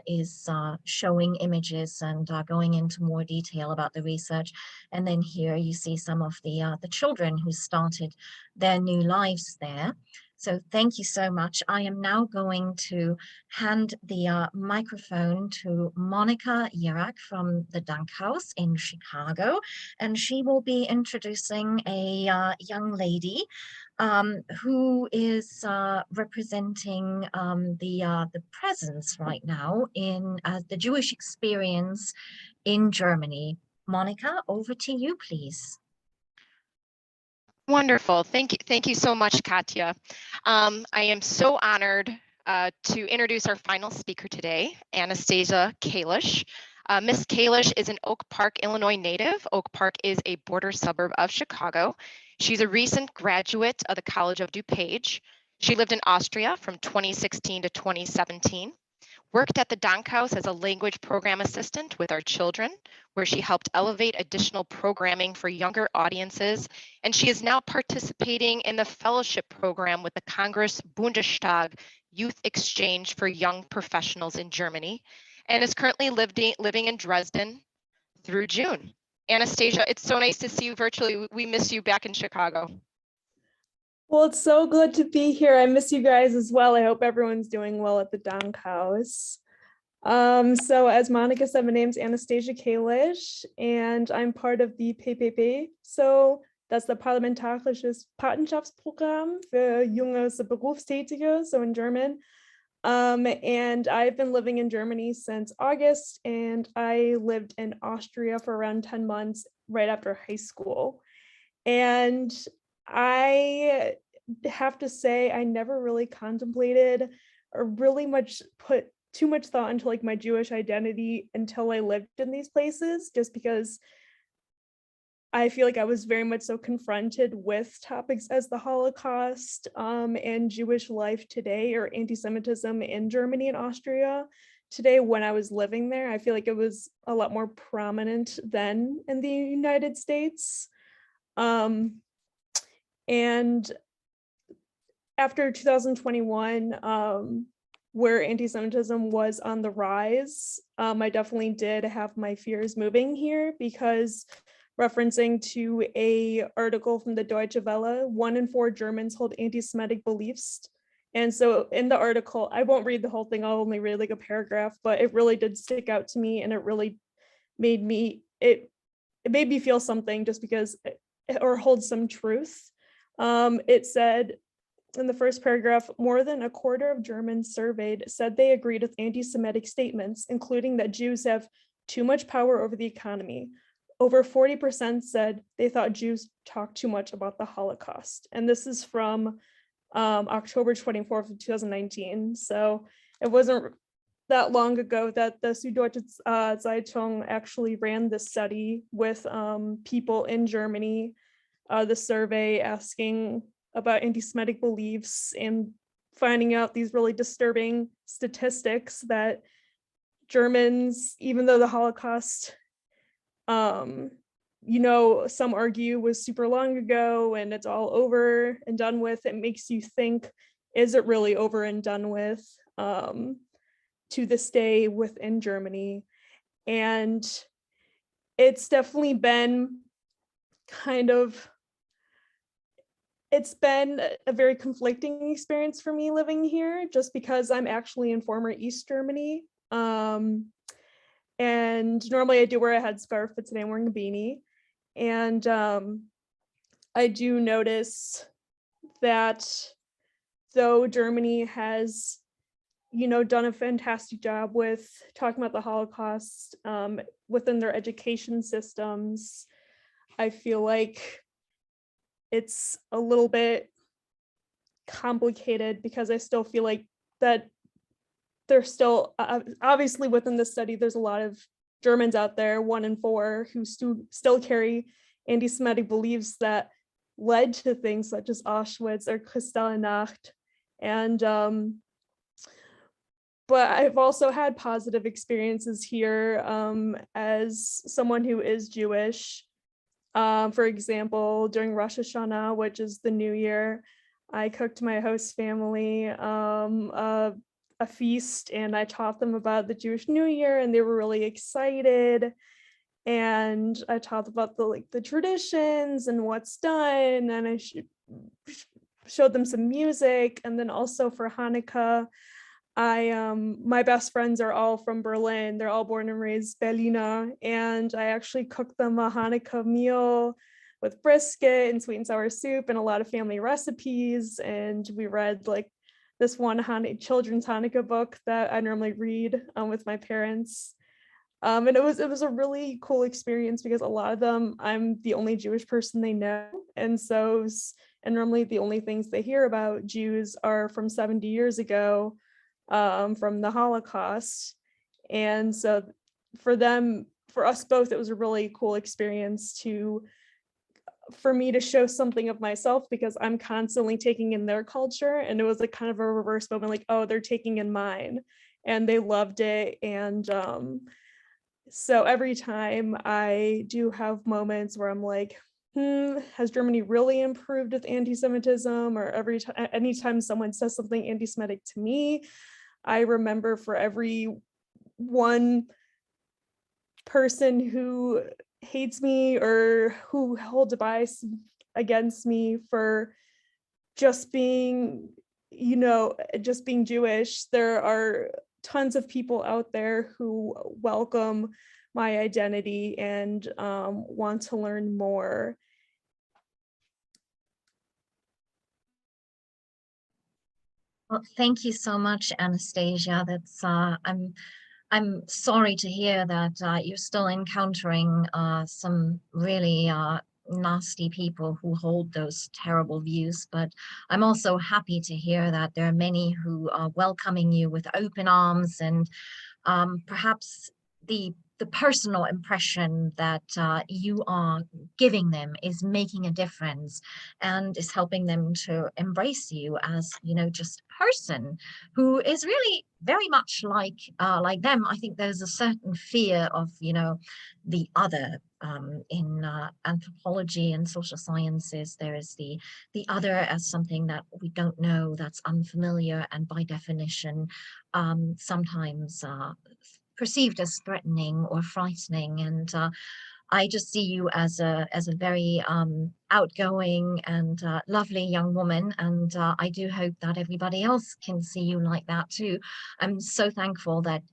is showing images and going into more detail about the research. And then here you see some of the children who started their new lives there. So thank you so much. I am now going to hand the microphone to Monica Jirak from the Dankhaus in Chicago, and she will be introducing a young lady who is representing the presence right now in the Jewish experience in Germany. Monica, over to you, please. Wonderful. Thank you so much, Katya. I am so honored to introduce our final speaker today, Anastasia Kallish. Miss Kallish is an Oak Park, Illinois native. Oak Park is a border suburb of Chicago. She's a recent graduate of the College of DuPage. She lived in Austria from 2016 to 2017. Worked at the Dankhaus as a language program assistant with our children, where she helped elevate additional programming for younger audiences. And she is now participating in the fellowship program with the Congress Bundestag Youth Exchange for Young Professionals in Germany, and is currently living in Dresden through June. Anastasia, it's so nice to see you virtually. We miss you back in Chicago. Well, it's so good to be here. I miss you guys as well. I hope everyone's doing well at the Dankhaus. So as Monica said, my name's Anastasia Kallish, and I'm part of the PPP. So that's the Parlamentarisches Patenschaftsprogramm für junge Berufstätige, so in German. And I've been living in Germany since August, and I lived in Austria for around 10 months right after high school. And I have to say, I never really contemplated or really put too much thought into like my Jewish identity until I lived in these places, just because I feel like I was very much so confronted with topics as the Holocaust and Jewish life today, or anti-Semitism in Germany and Austria today when I was living there. I feel like it was a lot more prominent than in the United States. And after 2021, where anti-Semitism was on the rise, I definitely did have my fears moving here, because referencing to an article from the Deutsche Welle, 1 in 4 Germans hold anti-Semitic beliefs. And so in the article, I won't read the whole thing, I'll only read like a paragraph, but it really did stick out to me, and it really made me, it made me feel something, just because or holds some truth. It said in the first paragraph, more than a quarter of Germans surveyed said they agreed with anti-Semitic statements, including that Jews have too much power over the economy. Over 40% said they thought Jews talked too much about the Holocaust. And this is from October 24th of 2019. So it wasn't that long ago that the Süddeutsche Zeitung actually ran this study with people in Germany, the survey asking about anti-Semitic beliefs and finding out these really disturbing statistics that Germans, even though the Holocaust, you know, some argue was super long ago and it's all over and done with, it makes you think, is it really over and done with to this day within Germany? And it's definitely been it's been a very conflicting experience for me living here, just because I'm actually in former East Germany. And normally I do wear a headscarf, but today I'm wearing a beanie. And I do notice that though Germany has, you know, done a fantastic job with talking about the Holocaust within their education systems, I feel like it's a little bit complicated because I still feel like that there's still, obviously within the study, there's a lot of Germans out there, 1 in 4, who still carry anti-Semitic beliefs that led to things such as Auschwitz or Kristallnacht. And but I've also had positive experiences here as someone who is Jewish. For example, during Rosh Hashanah, which is the New Year, I cooked my host family a feast, and I taught them about the Jewish New Year, and they were really excited. And I taught them about the traditions and what's done, and I showed them some music. And then also for Hanukkah, my best friends are all from Berlin. They're all born and raised Berliner, and I actually cooked them a Hanukkah meal with brisket and sweet and sour soup and a lot of family recipes. And we read this one children's Hanukkah book that I normally read with my parents. And it was a really cool experience because a lot of them, I'm the only Jewish person they know, and normally the only things they hear about Jews are from 70 years ago. From the Holocaust. And so for us both, it was a really cool experience for me to show something of myself, because I'm constantly taking in their culture. And it was kind of a reverse moment, oh, they're taking in mine, and they loved it. And so every time I do have moments where I'm like, has Germany really improved with anti-Semitism? Or anytime someone says something anti-Semitic to me, I remember for every one person who hates me or who holds a bias against me for just being, just being Jewish, there are tons of people out there who welcome my identity and want to learn more. Well, thank you so much, Anastasia. That's I'm sorry to hear that you're still encountering some really nasty people who hold those terrible views, but I'm also happy to hear that there are many who are welcoming you with open arms, and perhaps the personal impression that you are giving them is making a difference and is helping them to embrace you as, just a person who is really very much like them. I think there's a certain fear of, the other. In anthropology and social sciences, there is the other as something that we don't know, that's unfamiliar, and by definition, sometimes perceived as threatening or frightening. And I just see you as a very outgoing and lovely young woman, and I do hope that everybody else can see you like that too. I'm so thankful that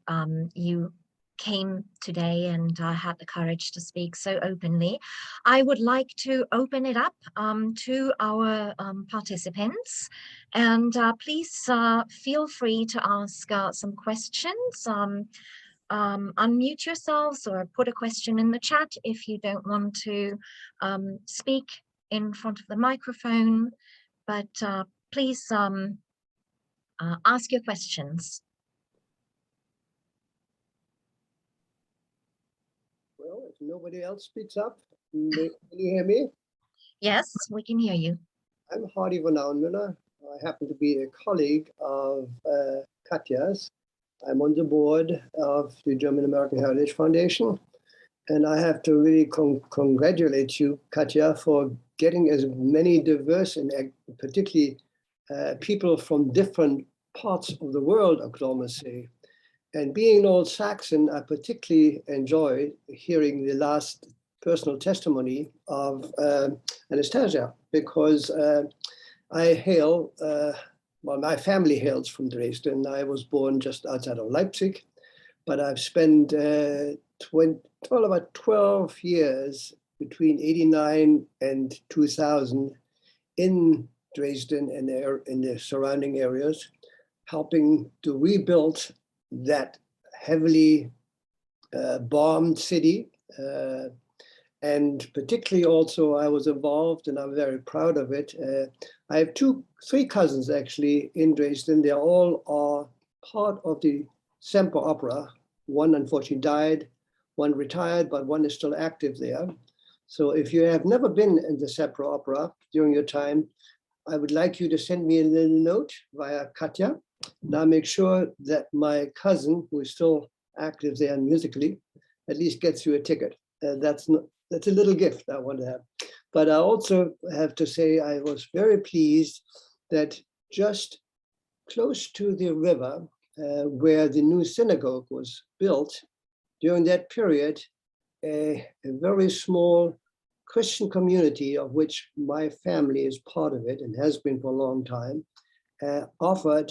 you came today and had the courage to speak so openly. I would like to open it up to our participants, and please feel free to ask some questions. unmute yourselves or put a question in the chat if you don't want to speak in front of the microphone, but please ask your questions. Well, if nobody else speaks up, can you hear me? Yes, we can hear you. I'm Hardy von Auenmüller. I happen to be a colleague of Katja's. I'm on the board of the German American Heritage Foundation. And I have to really congratulate you, Katja, for getting as many diverse and particularly people from different parts of the world, I could almost say. And being an old Saxon, I particularly enjoyed hearing the last personal testimony of Anastasia, because I hail, well, my family hails from Dresden. I was born just outside of Leipzig, but I've spent about 12 years between 89 and 2000 in Dresden and in the surrounding areas, helping to rebuild that heavily bombed city. And particularly also I was involved, and I'm very proud of it. I have three cousins actually in Dresden. They all are part of the Semper Opera. One unfortunately died, one retired, but one is still active there. So if you have never been in the Semper Opera during your time, I would like you to send me a little note via Katja. And I'll make sure that my cousin, who is still active there musically, at least gets you a ticket. That's a little gift I want to have. But I also have to say I was very pleased that just close to the river, where the new synagogue was built, during that period, a very small Christian community, of which my family is part of it and has been for a long time, offered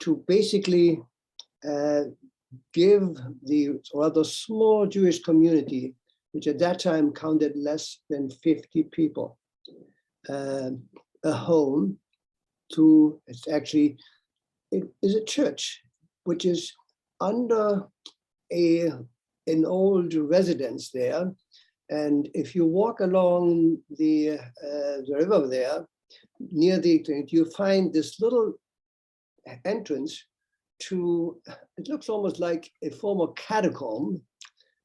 to basically give the rather small Jewish community, which at that time counted less than 50 people, a home to, it is a church, which is under an old residence there. And if you walk along the river there, near you find this little entrance to, it looks almost like a former catacomb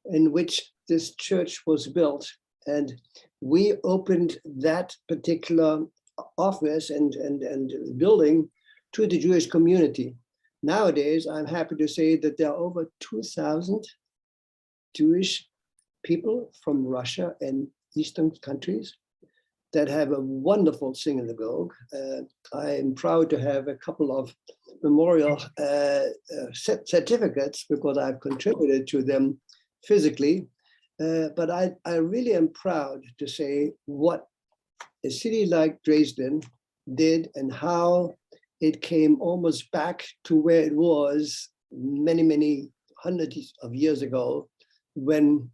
in which this church was built. And we opened that particular office and building to the Jewish community. Nowadays, I'm happy to say that there are over 2,000 Jewish people from Russia and Eastern countries that have a wonderful synagogue. I am proud to have a couple of memorial certificates because I've contributed to them physically. But I really am proud to say what a city like Dresden did and how it came almost back to where it was many, many hundreds of years ago, when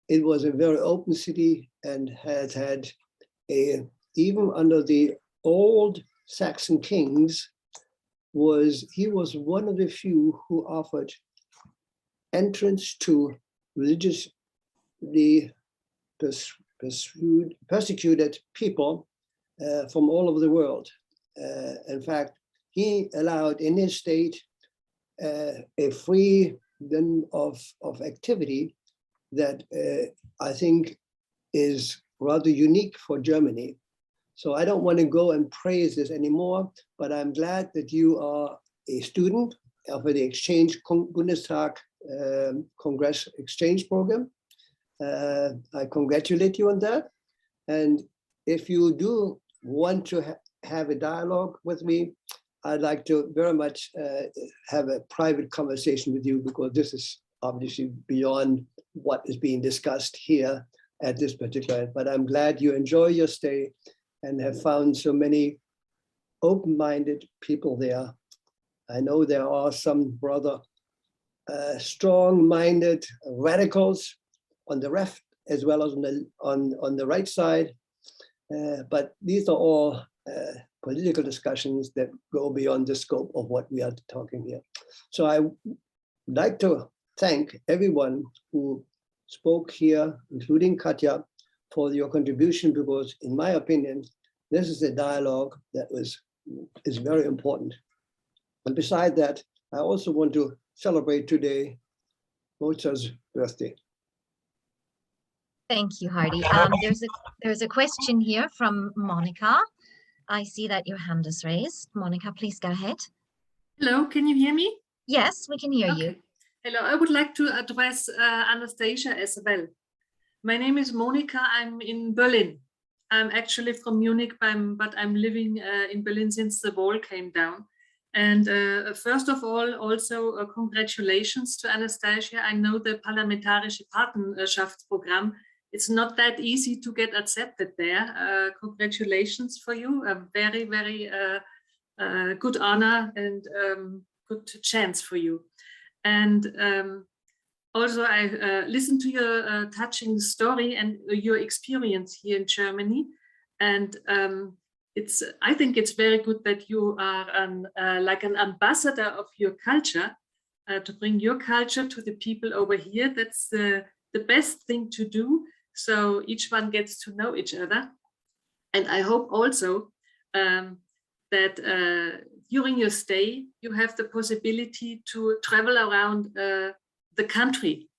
it was a very open city and has had even under the old Saxon kings, he was one of the few who offered entrance to religiously persecuted people from all over the world. In fact, he allowed in his state a freedom of activity that I think is rather unique for Germany. So I don't want to go and praise this anymore, but I'm glad that you are a student of the exchange Bundestag Congress exchange program. I congratulate you on that. And if you do want to have a dialogue with me, I'd like to very much have a private conversation with you, because this is obviously beyond what is being discussed here at this particular, but I'm glad you enjoy your stay and have found so many open-minded people there. I know there are some rather strong-minded radicals on the left as well as on the right side, but these are all political discussions that go beyond the scope of what we are talking here. So I would like to thank everyone who spoke here, including Katja, for your contribution, because in my opinion, this is a dialogue that is very important. And beside that, I also want to celebrate today Mozart's birthday. Thank you, Hardy. There's a question here from Monica. I see that your hand is raised. Monica, please go ahead. Hello, can you hear me? Yes, we can hear you. Hello, I would like to address Anastasia as well. My name is Monica. I'm in Berlin. I'm actually from Munich, but I'm living in Berlin since the wall came down. And first of all, also congratulations to Anastasia. I know the Parlamentarische Patenschaftsprogramm. It's not that easy to get accepted there. Congratulations for you. A very, very good honor and good chance for you. And also, I listened to your touching story and your experience here in Germany. And I think it's very good that you are like an ambassador of your culture, to bring your culture to the people over here. That's the best thing to do. So each one gets to know each other. And I hope also that during your stay, you have the possibility to travel around the country.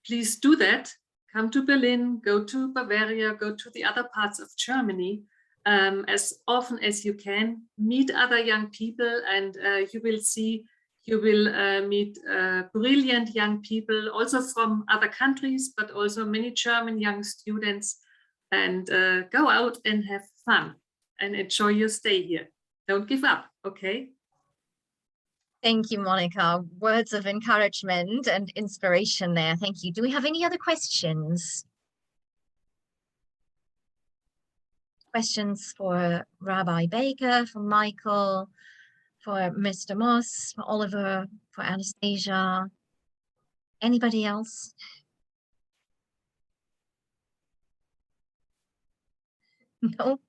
Please do that. Come to Berlin, go to Bavaria, go to the other parts of Germany as often as you can. Meet other young people, and you will meet brilliant young people, also from other countries, but also many German young students, and go out and have fun and enjoy your stay here. Don't give up, okay? Thank you, Monica. Words of encouragement and inspiration there. Thank you. Do we have any other questions? Questions for Rabbi Baker, for Michael, for Mr. Moss, for Oliver, for Anastasia? Anybody else? No?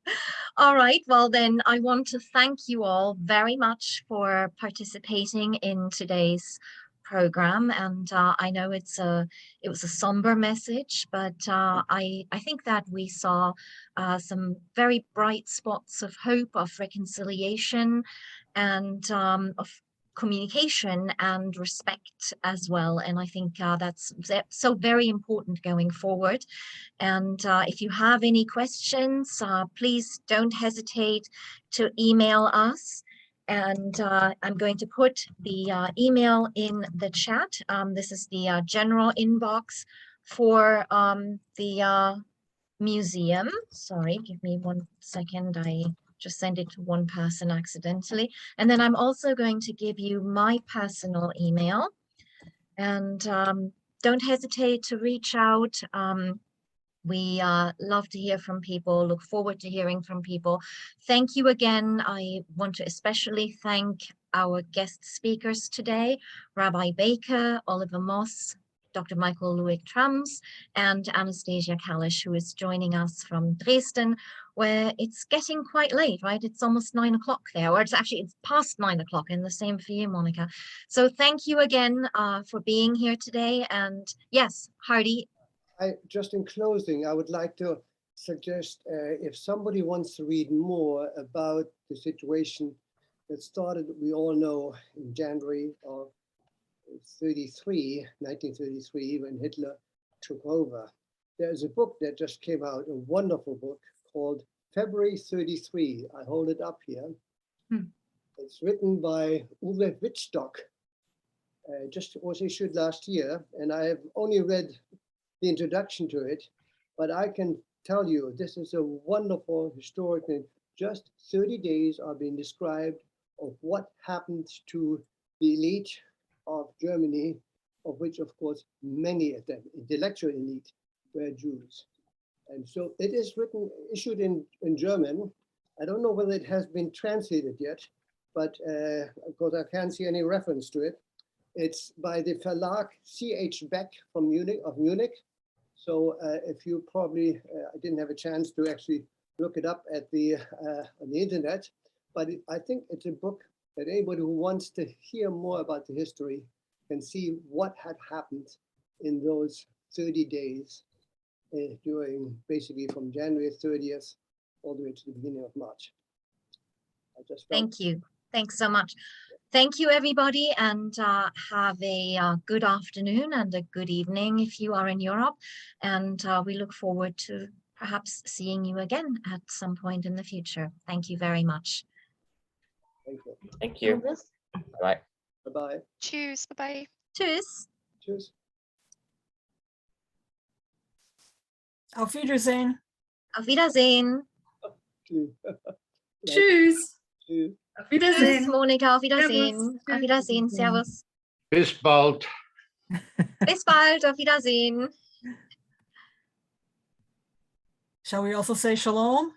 All right, well then I want to thank you all very much for participating in today's program, and I know it was a somber message, but I think that we saw some very bright spots of hope, of reconciliation, and of communication and respect as well. And I think that's so very important going forward. And if you have any questions, please don't hesitate to email us. And I'm going to put the email in the chat. This is the general inbox for the museum. Sorry, give me 1 second. I just sent it to one person accidentally. And then I'm also going to give you my personal email. And don't hesitate to reach out. We love to hear from people, look forward to hearing from people. Thank you again. I want to especially thank our guest speakers today, Rabbi Baker, Oliver Moss, Dr. Michael Luick-Thrams, and Anastasia Kallish, who is joining us from Dresden, where it's getting quite late, right? It's almost 9 o'clock there, or it's past 9 o'clock, and the same for you, Monica. So thank you again for being here today. And yes, Hardy. Just in closing, I would like to suggest if somebody wants to read more about the situation that started, we all know, in January of 1933, when Hitler took over. There's a book that just came out, a wonderful book called February 33. I hold it up here. It's written by Uwe Wittstock, just was issued last year, and I have only read the introduction to it, but I can tell you this is a wonderful historic thing. Just 30 days are being described of what happened to the elite of Germany, of which, of course, many of them, intellectual elite, were Jews. And so it is issued in German. I don't know whether it has been translated yet, but because I can't see any reference to it. It's by the Verlag C.H. Beck from Munich. So if you probably, I didn't have a chance to actually look it up at on the internet, but I think it's a book that anybody who wants to hear more about the history can see what had happened in those 30 days during basically from January 30th all the way to the beginning of March. I just felt Thank you. Thanks so much. Thank you, everybody, and have a good afternoon and a good evening if you are in Europe. And we look forward to perhaps seeing you again at some point in the future. Thank you very much. thank you. Thank you. Bye. Bye-bye. Tschüss. Bye-bye. Tschüss. Cheers. Auf Wiedersehen. Auf Wiedersehen. Tschüss. Tschüss. Auf Tschüss, Wiedersehen. Monika. Auf Wiedersehen. Servus. Auf Wiedersehen. Servus. Bis bald. Bis bald. Auf Wiedersehen. Shall we also say shalom?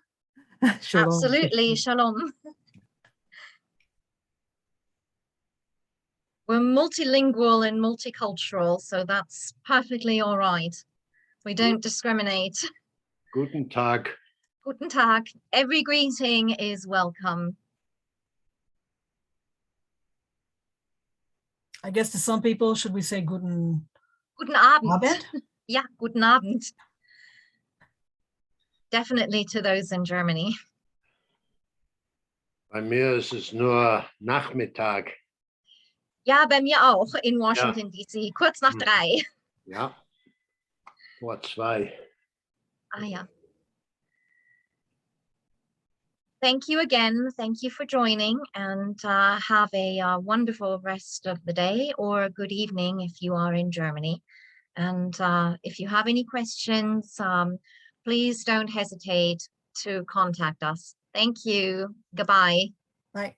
Shalom. Absolutely. Shalom. We're multilingual and multicultural, so that's perfectly all right. We don't discriminate. Guten Tag. Guten Tag. Every greeting is welcome. I guess to some people, should we say guten Guten Abend. Abend? Yeah, guten Abend. Definitely to those in Germany. Bei mir ist es nur Nachmittag. Ja, bei mir auch in Washington, D.C. Kurz nach 3. Ja. Vor 2. Ah, ja. Thank you again. Thank you for joining, and have a wonderful rest of the day or a good evening if you are in Germany. And if you have any questions, please don't hesitate to contact us. Thank you. Goodbye. Bye.